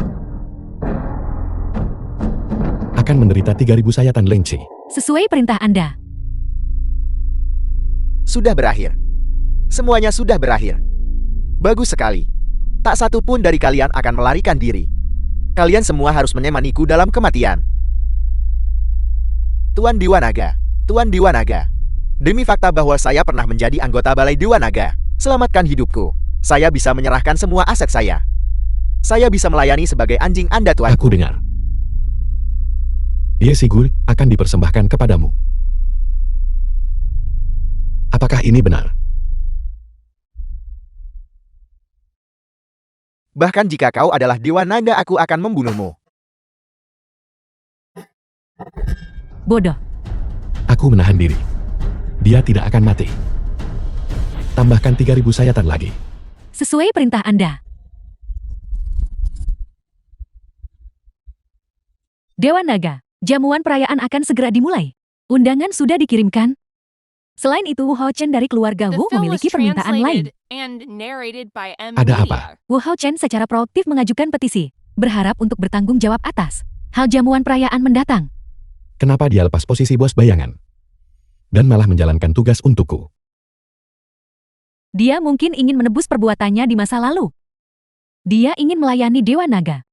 akan menderita 3.000 sayatan lengsi. Sesuai perintah Anda. Sudah berakhir. Semuanya sudah berakhir. Bagus sekali. Tak satu pun dari kalian akan melarikan diri. Kalian semua harus menemaniku dalam kematian. Tuan Dewa Naga. Tuan Dewa Naga. Demi fakta bahwa saya pernah menjadi anggota Balai Dewa Naga, selamatkan hidupku. Saya bisa menyerahkan semua aset saya. Saya bisa melayani sebagai anjing Anda, tuanku. Aku dengar. Ye Sigul akan dipersembahkan kepadamu. Apakah ini benar? Bahkan jika kau adalah Dewa Naga, aku akan membunuhmu. Bodoh. Aku menahan diri. Dia tidak akan mati. Tambahkan 3.000 sayatan lagi. Sesuai perintah Anda. Dewa Naga, jamuan perayaan akan segera dimulai. Undangan sudah dikirimkan. Selain itu, Wu Hao Chen dari keluarga The Wu film was memiliki permintaan lain. translated and narrated by M Ada Media. apa? Wu Hao Chen secara proaktif mengajukan petisi, berharap untuk bertanggung jawab atas hal jamuan perayaan mendatang. Kenapa dia lepas posisi bos bayangan? Dan malah menjalankan tugas untukku. Dia mungkin ingin menebus perbuatannya di masa lalu. Dia ingin melayani Dewa Naga.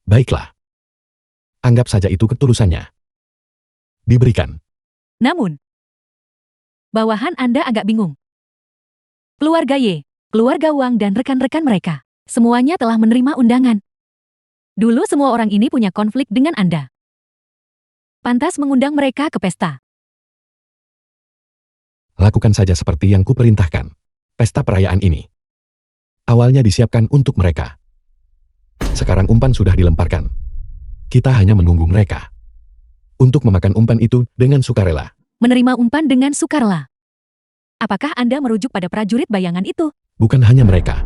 Baiklah. Anggap saja itu ketulusannya. Diberikan. Namun, bawahan Anda agak bingung. Keluarga Y, keluarga Wang dan rekan-rekan mereka, semuanya telah menerima undangan. Dulu semua orang ini punya konflik dengan Anda. Pantas mengundang mereka ke pesta. Lakukan saja seperti yang kuperintahkan. Pesta perayaan ini awalnya disiapkan untuk mereka. Sekarang umpan sudah dilemparkan. Kita hanya menunggu mereka untuk memakan umpan itu dengan sukarela. Menerima umpan dengan sukarela. Apakah Anda merujuk pada prajurit bayangan itu? Bukan hanya mereka,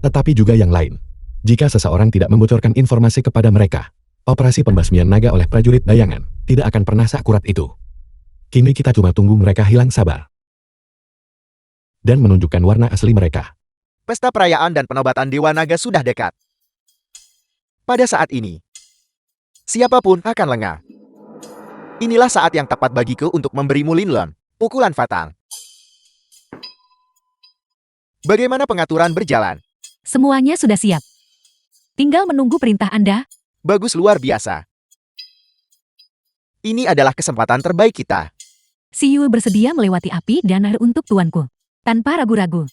tetapi juga yang lain. Jika seseorang tidak membocorkan informasi kepada mereka, operasi pembasmian naga oleh prajurit bayangan tidak akan pernah seakurat itu. Kini kita cuma tunggu mereka hilang sabar dan menunjukkan warna asli mereka. Pesta perayaan dan penobatan Dewa Naga sudah dekat. Pada saat ini, siapapun akan lengah. Inilah saat yang tepat bagiku untuk memberimu Linlon, pukulan fatal. Bagaimana pengaturan berjalan? Semuanya sudah siap. Tinggal menunggu perintah Anda. Bagus, luar biasa. Ini adalah kesempatan terbaik kita. Si Yu bersedia melewati api dan air untuk tuanku. Tanpa ragu-ragu.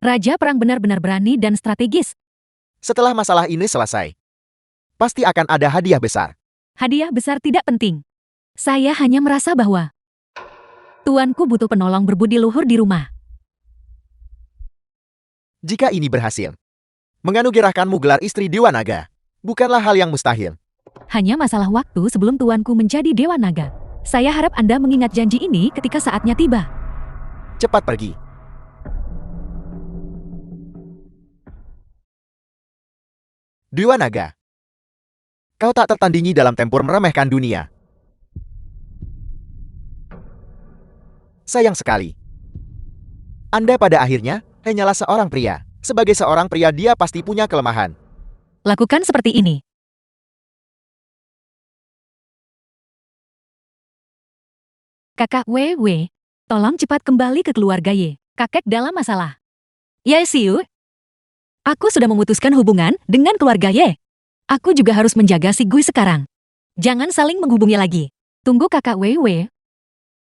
Raja perang benar-benar berani dan strategis. Setelah masalah ini selesai, pasti akan ada hadiah besar. Hadiah besar tidak penting. Saya hanya merasa bahwa tuanku butuh penolong berbudi luhur di rumah. Jika ini berhasil, menganugerahkanmu gelar istri Dewa Naga bukanlah hal yang mustahil. Hanya masalah waktu sebelum tuanku menjadi Dewa Naga. Saya harap Anda mengingat janji ini ketika saatnya tiba. Cepat pergi. Dewa Naga, kau tak tertandingi dalam tempur meremehkan dunia. Sayang sekali. Anda pada akhirnya hanyalah seorang pria. Sebagai seorang pria dia pasti punya kelemahan. Lakukan seperti ini. Kakak Wewe, tolong cepat kembali ke keluarga Y. Kakek dalam masalah. Ya, Siu. Aku sudah memutuskan hubungan dengan keluarga Y. Aku juga harus menjaga si Gui sekarang. Jangan saling menghubungi lagi. Tunggu kakak Wewe.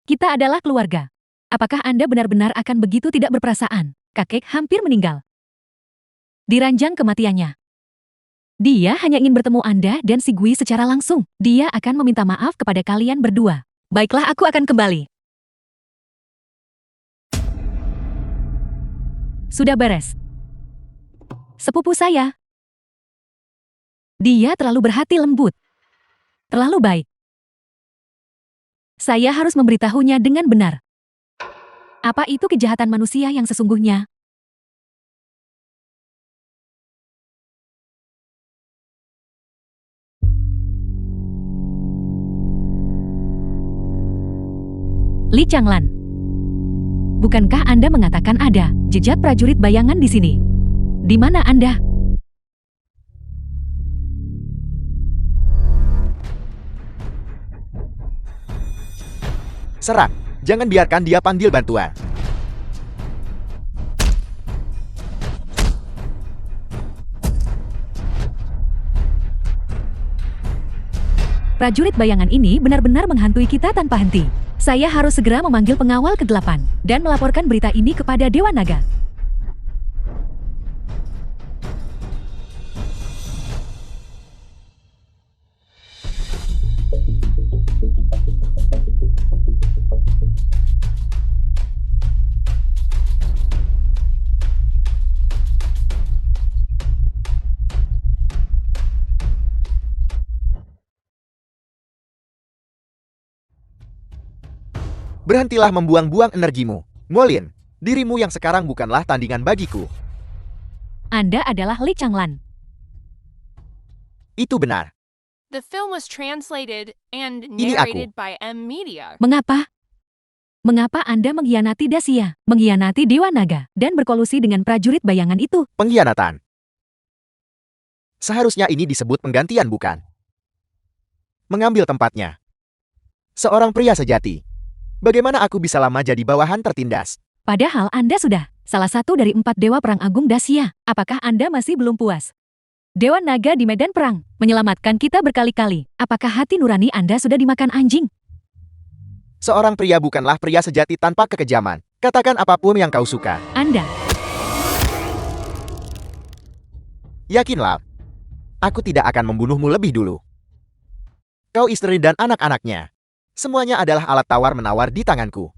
Kita adalah keluarga. Apakah Anda benar-benar akan begitu tidak berperasaan? Kakek hampir meninggal. Diranjang kematiannya. Dia hanya ingin bertemu Anda dan si Gui secara langsung. Dia akan meminta maaf kepada kalian berdua. Baiklah, aku akan kembali. Sudah beres. Sepupu saya. Dia terlalu berhati lembut. Terlalu baik. Saya harus memberitahunya dengan benar. Apa itu kejahatan manusia yang sesungguhnya? Li Changlan. Bukankah Anda mengatakan ada jejak prajurit bayangan di sini? Di mana Anda? Serang. Jangan biarkan dia panggil bantuan. Prajurit bayangan ini benar-benar menghantui kita tanpa henti. Saya harus segera memanggil pengawal ke-8 dan melaporkan berita ini kepada Dewa Naga. Berhentilah membuang-buang energimu. Molin, dirimu yang sekarang bukanlah tandingan bagiku. Anda adalah Li Changlan. Itu benar. The film was translated and Ini aku. narrated by M Media. Mengapa? Mengapa Anda mengkhianati Dacia, mengkhianati Dewa Naga, dan berkolusi dengan prajurit bayangan itu? Pengkhianatan. Seharusnya ini disebut penggantian bukan? Mengambil tempatnya. Seorang pria sejati. Bagaimana aku bisa lama jadi bawahan tertindas? Padahal Anda sudah salah satu dari 4 Dewa Perang Agung Dacia. Apakah Anda masih belum puas? Dewa Naga di medan perang, menyelamatkan kita berkali-kali. Apakah hati nurani Anda sudah dimakan anjing? Seorang pria bukanlah pria sejati tanpa kekejaman. Katakan apapun yang kau suka. Anda, Yakinlah, aku tidak akan membunuhmu lebih dulu. Kau istri dan anak-anaknya. Semuanya adalah alat tawar-menawar di tanganku.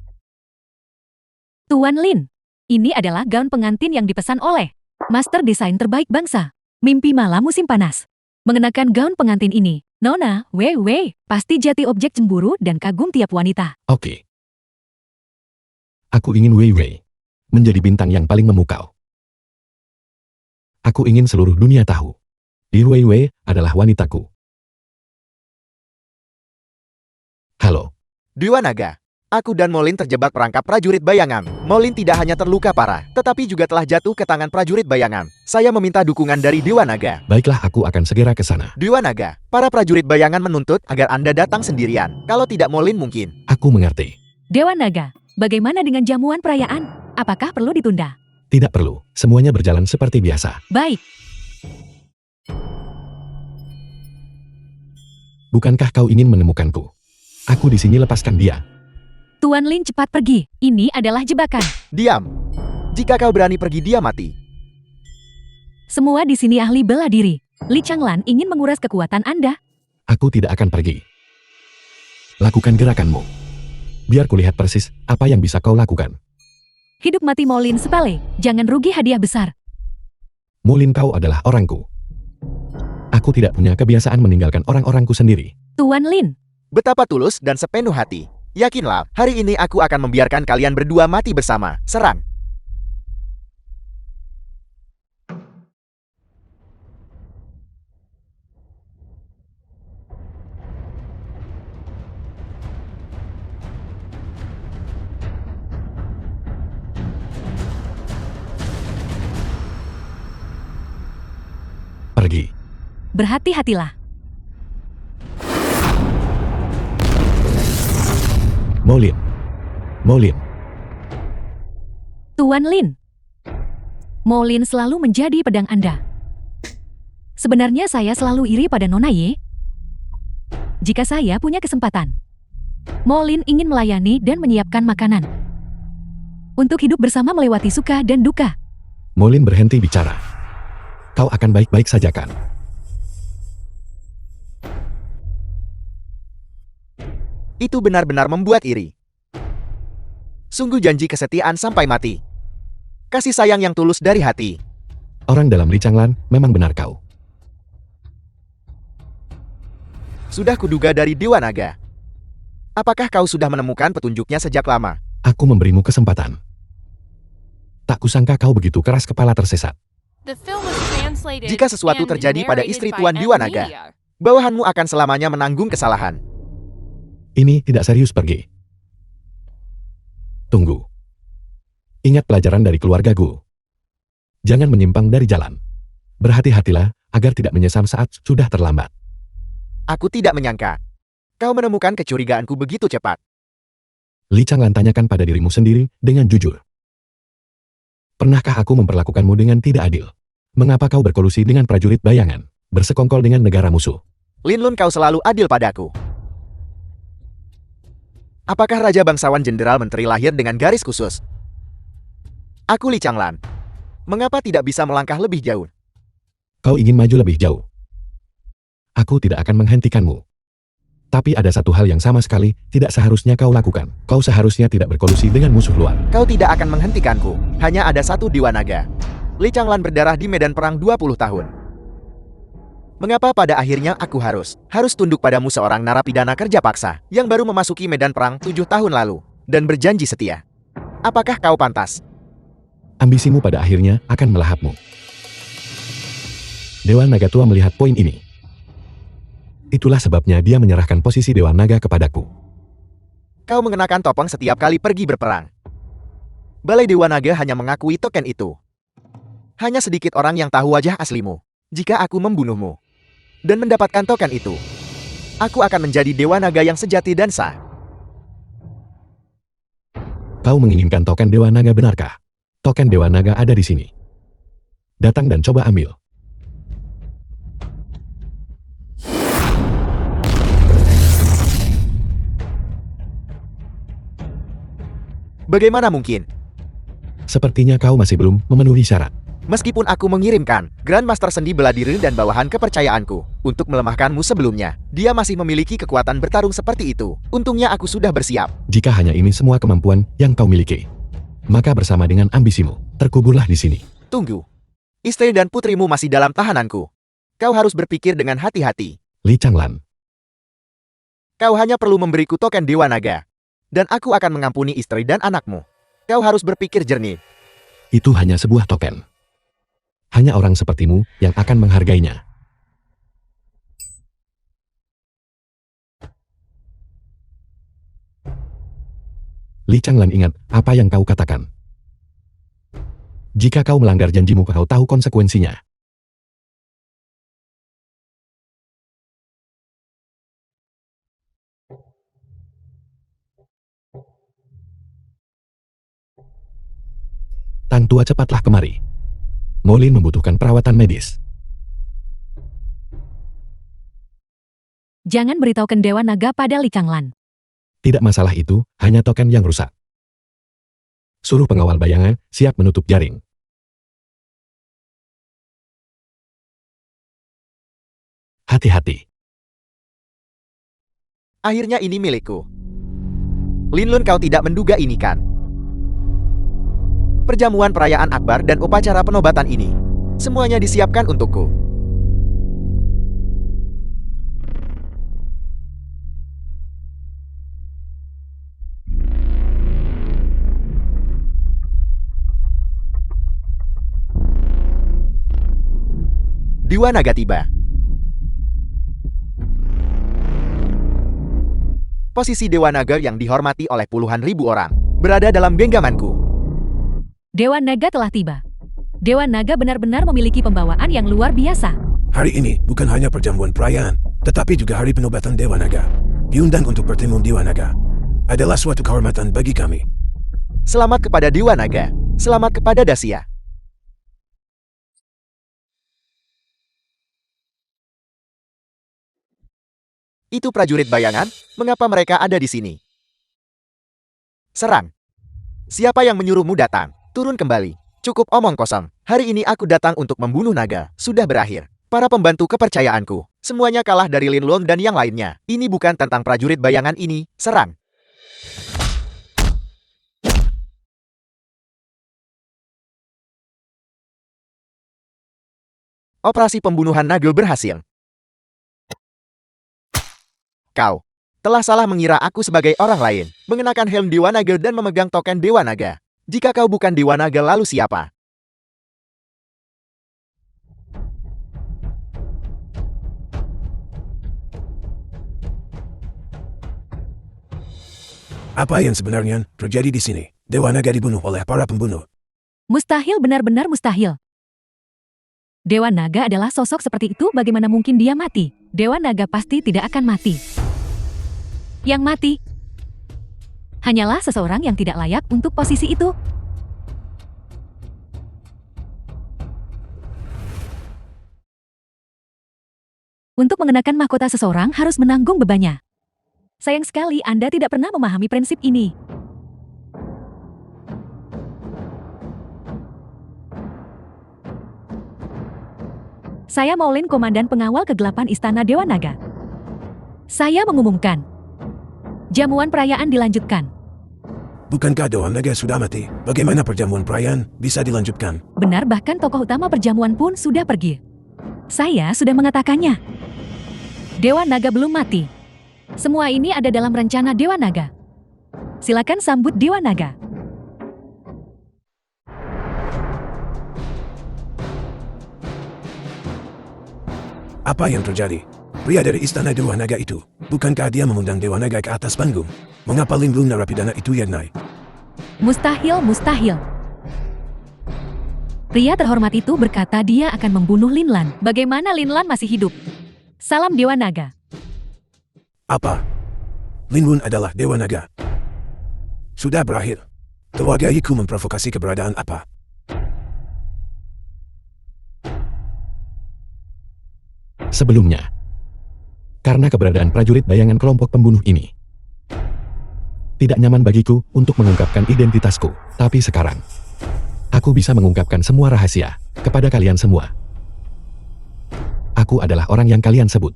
Tuan Lin. Ini adalah gaun pengantin yang dipesan oleh Master Desain terbaik bangsa. Mimpi malam musim panas. Mengenakan gaun pengantin ini, Nona, pasti jati objek cemburu dan kagum tiap wanita. Oke. Aku ingin Wei Wei menjadi bintang yang paling memukau. Aku ingin seluruh dunia tahu. Di Wei Wei adalah wanitaku. Halo. Dewa Naga. Aku dan Molin terjebak perangkap prajurit bayangan. Molin tidak hanya terluka parah, tetapi juga telah jatuh ke tangan prajurit bayangan. Saya meminta dukungan dari Dewa Naga. Baiklah, aku akan segera ke sana. Dewa Naga, para prajurit bayangan menuntut agar Anda datang sendirian. Kalau tidak Molin mungkin. Aku mengerti. Dewa Naga, bagaimana dengan jamuan perayaan? Apakah perlu ditunda? Tidak perlu. Semuanya berjalan seperti biasa. Baik, Bukankah kau ingin menemukanku? Aku di sini, lepaskan dia. Tuan Lin cepat pergi. Ini adalah jebakan. Diam. Jika kau berani pergi, dia mati. Semua di sini ahli bela diri. Li Changlan ingin menguras kekuatan Anda. Aku tidak akan pergi. Lakukan gerakanmu. Biar kulihat persis apa yang bisa kau lakukan. Hidup mati Molin sepele. Jangan rugi hadiah besar. Molin, kau adalah orangku. Aku tidak punya kebiasaan meninggalkan orang-orangku sendiri. Tuan Lin, Betapa tulus dan sepenuh hati. Yakinlah, hari ini aku akan membiarkan kalian berdua mati bersama. Serang. Pergi. berhati-hatilah. Molin. Molin. Tuan Lin. Molin selalu menjadi pedang Anda. Sebenarnya saya selalu iri pada Nona Ye. Jika saya punya kesempatan, Molin ingin melayani dan menyiapkan makanan. Untuk hidup bersama melewati suka dan duka. Molin berhenti bicara. Kau akan baik-baik saja kan? Itu benar-benar membuat iri. Sungguh janji kesetiaan sampai mati. Kasih sayang yang tulus dari hati. Orang dalam Li Changlan memang benar kau. Sudah kuduga dari Dewa Naga. Apakah kau sudah menemukan petunjuknya sejak lama? Aku memberimu kesempatan. Tak kusangka kau begitu keras kepala tersesat. The film was translated Jika sesuatu and terjadi pada narrated istri by Tuan M. Dewa Naga, Media. bawahanmu akan selamanya menanggung kesalahan. Ini tidak serius, pergi. Tunggu. Ingat pelajaran dari keluargaku. Jangan menyimpang dari jalan. Berhati-hatilah agar tidak menyesal saat sudah terlambat. Aku tidak menyangka. Kau menemukan kecurigaanku begitu cepat. Li Changlan tanyakan pada dirimu sendiri dengan jujur. Pernahkah aku memperlakukanmu dengan tidak adil? Mengapa kau berkolusi dengan prajurit bayangan, bersekongkol dengan negara musuh? Lin Lun, kau selalu adil padaku. Apakah Raja Bangsawan Jenderal Menteri lahir dengan garis khusus? Aku Li Changlan. Mengapa tidak bisa melangkah lebih jauh? Kau ingin maju lebih jauh. Aku tidak akan menghentikanmu. Tapi ada satu hal yang sama sekali tidak seharusnya kau lakukan. Kau seharusnya tidak berkolusi dengan musuh luar. Kau tidak akan menghentikanku. Hanya ada satu Dewa Naga. Li Changlan berdarah di medan perang 20 tahun. Mengapa pada akhirnya aku harus tunduk padamu, seorang narapidana kerja paksa yang baru memasuki medan perang 7 tahun lalu dan berjanji setia? Apakah kau pantas? Ambisimu pada akhirnya akan melahapmu. Dewa Naga Tua melihat poin ini. Itulah sebabnya dia menyerahkan posisi Dewa Naga kepadaku. Kau mengenakan topeng setiap kali pergi berperang. Balai Dewa Naga hanya mengakui token itu. Hanya sedikit orang yang tahu wajah aslimu. Jika aku membunuhmu dan mendapatkan token itu, aku akan menjadi Dewa Naga yang sejati dan sah. Kau menginginkan token Dewa Naga, benarkah? Token Dewa Naga ada di sini. Datang dan coba ambil. Bagaimana mungkin? Sepertinya kau masih belum memenuhi syarat. Meskipun aku mengirimkan Grandmaster Sendi Bela Diri dan bawahan kepercayaanku untuk melemahkanmu sebelumnya, dia masih memiliki kekuatan bertarung seperti itu. Untungnya aku sudah bersiap. Jika hanya ini semua kemampuan yang kau miliki, maka bersama dengan ambisimu, terkuburlah di sini. Tunggu. Istri dan putrimu masih dalam tahananku. Kau harus berpikir dengan hati-hati. Li Changlan, Kau hanya perlu memberiku token Dewa Naga. Dan aku akan mengampuni istri dan anakmu. Kau harus berpikir jernih. itu hanya sebuah token. Hanya orang sepertimu yang akan menghargainya. Li Changlan, ingat apa yang kau katakan. Jika kau melanggar janjimu, kau tahu konsekuensinya. Tang Tua, cepatlah kemari. Molin membutuhkan perawatan medis. Jangan beritahukan Dewa Naga pada Li Changlan. Tidak masalah, itu hanya token yang rusak. Suruh pengawal bayangan siap menutup jaring. Hati-hati. Akhirnya ini milikku. Lin Lun, kau tidak menduga ini kan? Perjamuan perayaan akbar dan upacara penobatan ini, semuanya disiapkan untukku. Dewa Naga tiba. Posisi Dewa Naga yang dihormati oleh puluhan ribu orang berada dalam genggamanku. Dewa Naga telah tiba. Dewa Naga benar-benar memiliki pembawaan yang luar biasa. Hari ini bukan hanya perjamuan perayaan, tetapi juga hari penobatan Dewa Naga. Diundang untuk bertemu Dewa Naga. Adalah suatu kehormatan bagi kami. Selamat kepada Dewa Naga. Selamat kepada Dacia. Itu prajurit bayangan, mengapa mereka ada di sini? Serang. Siapa yang menyuruhmu datang? Turun kembali. Cukup omong kosong. Hari ini aku datang untuk membunuh naga. Sudah berakhir. Para pembantu kepercayaanku, semuanya kalah dari Lin Lun dan yang lainnya. Ini bukan tentang prajurit bayangan ini. Serang. Operasi pembunuhan Nagel berhasil. Kau telah salah mengira aku sebagai orang lain, mengenakan helm Dewa Naga dan memegang token Dewa Naga. Jika kau bukan Dewa Naga, lalu siapa? Apa yang sebenarnya terjadi di sini? Dewa Naga dibunuh oleh para pembunuh. Mustahil, benar-benar mustahil. Dewa Naga adalah sosok seperti itu, bagaimana mungkin dia mati? Dewa Naga pasti tidak akan mati. Yang mati hanyalah seseorang yang tidak layak untuk posisi itu. Untuk mengenakan mahkota seseorang harus menanggung bebannya. Sayang sekali Anda tidak pernah memahami prinsip ini. Saya Maulin, Komandan Pengawal Kegelapan Istana Dewa Naga. Saya mengumumkan, jamuan perayaan dilanjutkan. Bukankah Dewa Naga sudah mati? Bagaimana perjamuan perayaan bisa dilanjutkan? Benar, bahkan tokoh utama perjamuan pun sudah pergi. Saya sudah mengatakannya. Dewa Naga belum mati. Semua ini ada dalam rencana Dewa Naga. Silakan sambut Dewa Naga. Apa yang terjadi? Pria dari Istana Dewa Naga itu, bukankah dia mengundang Dewa Naga ke atas panggung? Mengapa Lin Lun narapidana itu yang naik? Mustahil, mustahil. Pria terhormat itu berkata dia akan membunuh Lin Lan. Bagaimana Lin Lan masih hidup? Salam Dewa Naga. Apa? Lin Lun adalah Dewa Naga. Sudah berakhir. Keluarga Yiku memprovokasi keberadaan apa? Sebelumnya, karena keberadaan prajurit bayangan kelompok pembunuh ini tidak nyaman bagiku untuk mengungkapkan identitasku. Tapi sekarang, aku bisa mengungkapkan semua rahasia kepada kalian semua. Aku adalah orang yang kalian sebut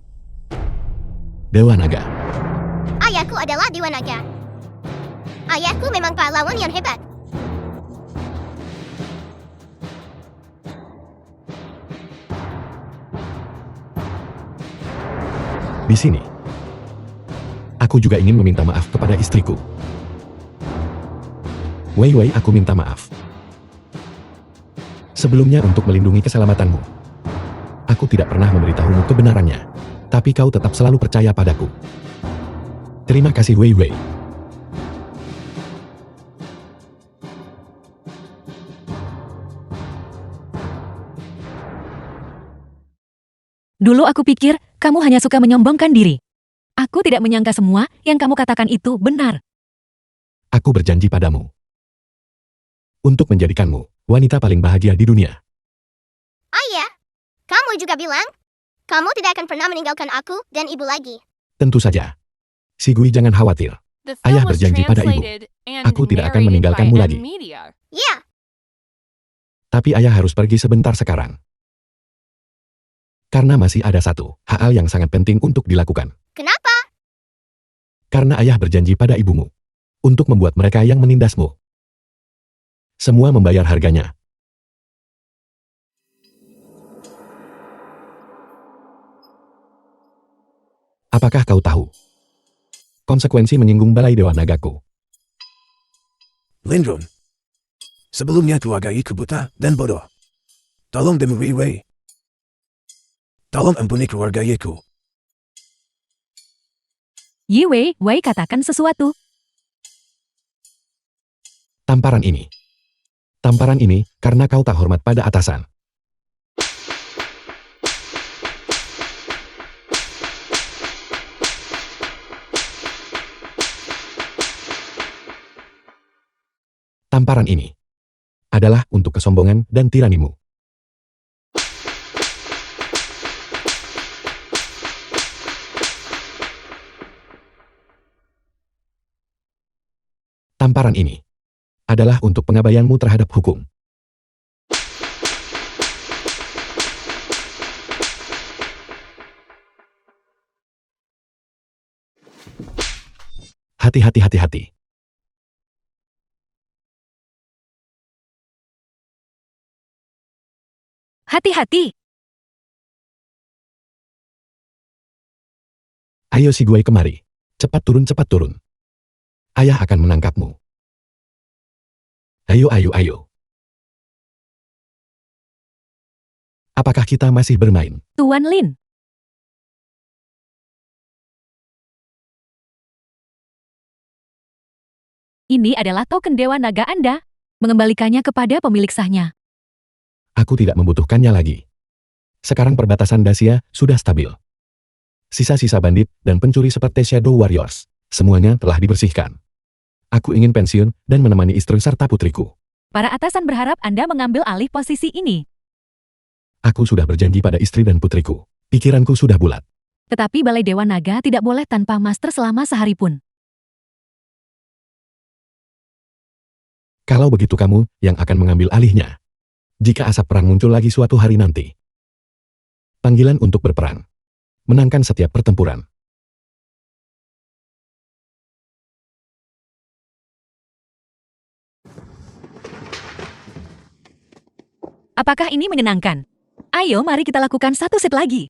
Dewa Naga. Ayahku adalah Dewa Naga. Ayahku memang pahlawan yang hebat. Di sini, aku juga ingin meminta maaf kepada istriku. Wei Wei, aku minta maaf. Sebelumnya untuk melindungi keselamatanmu, aku tidak pernah memberitahumu kebenarannya. Tapi kau tetap selalu percaya padaku. Terima kasih Wei Wei. Dulu aku pikir kamu hanya suka menyombongkan diri. Aku tidak menyangka semua yang kamu katakan itu benar. Aku berjanji padamu untuk menjadikanmu wanita paling bahagia di dunia. Ayah, kamu juga bilang, kamu tidak akan pernah meninggalkan aku dan ibu lagi. Tentu saja. Si Gui, jangan khawatir. The Ayah film was berjanji pada ibu. translated and Aku tidak akan narrated meninggalkanmu by lagi. M-Media. Ya, Tapi ayah harus pergi sebentar sekarang. Karena masih ada satu hal yang sangat penting untuk dilakukan. kenapa? Karena ayah berjanji pada ibumu untuk membuat mereka yang menindasmu semua membayar harganya. Apakah kau tahu konsekuensi menyinggung balai Dewa Nagaku? Lin Lun. Sebelumnya keluarga Yiku buta dan bodoh. Tolong demi Wei Wei. Tolong ampuni keluarga Yiku. Yi Wei, Wei katakan sesuatu. Tamparan ini. Tamparan ini karena kau tak hormat pada atasan. Tamparan ini adalah untuk kesombongan dan tiranimu. Tamparan ini adalah untuk pengabaianmu terhadap hukum. Hati-hati, hati-hati. Hati-hati. Ayo si Gui, kemari. Cepat turun, cepat turun. Ayah akan menangkapmu. Ayo, ayo, ayo. Apakah kita masih bermain? Tuan Lin. Ini adalah token Dewa Naga Anda. Mengembalikannya kepada pemilik sahnya. Aku tidak membutuhkannya lagi. Sekarang perbatasan Dacia sudah stabil. Sisa-sisa bandit dan pencuri seperti Shadow Warriors, semuanya telah dibersihkan. Aku ingin pensiun dan menemani istri serta putriku. Para atasan berharap Anda mengambil alih posisi ini. Aku sudah berjanji pada istri dan putriku. Pikiranku sudah bulat. Tetapi Balai Dewa Naga tidak boleh tanpa master selama sehari pun. Kalau begitu kamu yang akan mengambil alihnya. Jika asap perang muncul lagi suatu hari nanti. Panggilan untuk berperang. Menangkan setiap pertempuran. Apakah ini menyenangkan? Ayo mari kita lakukan satu set lagi.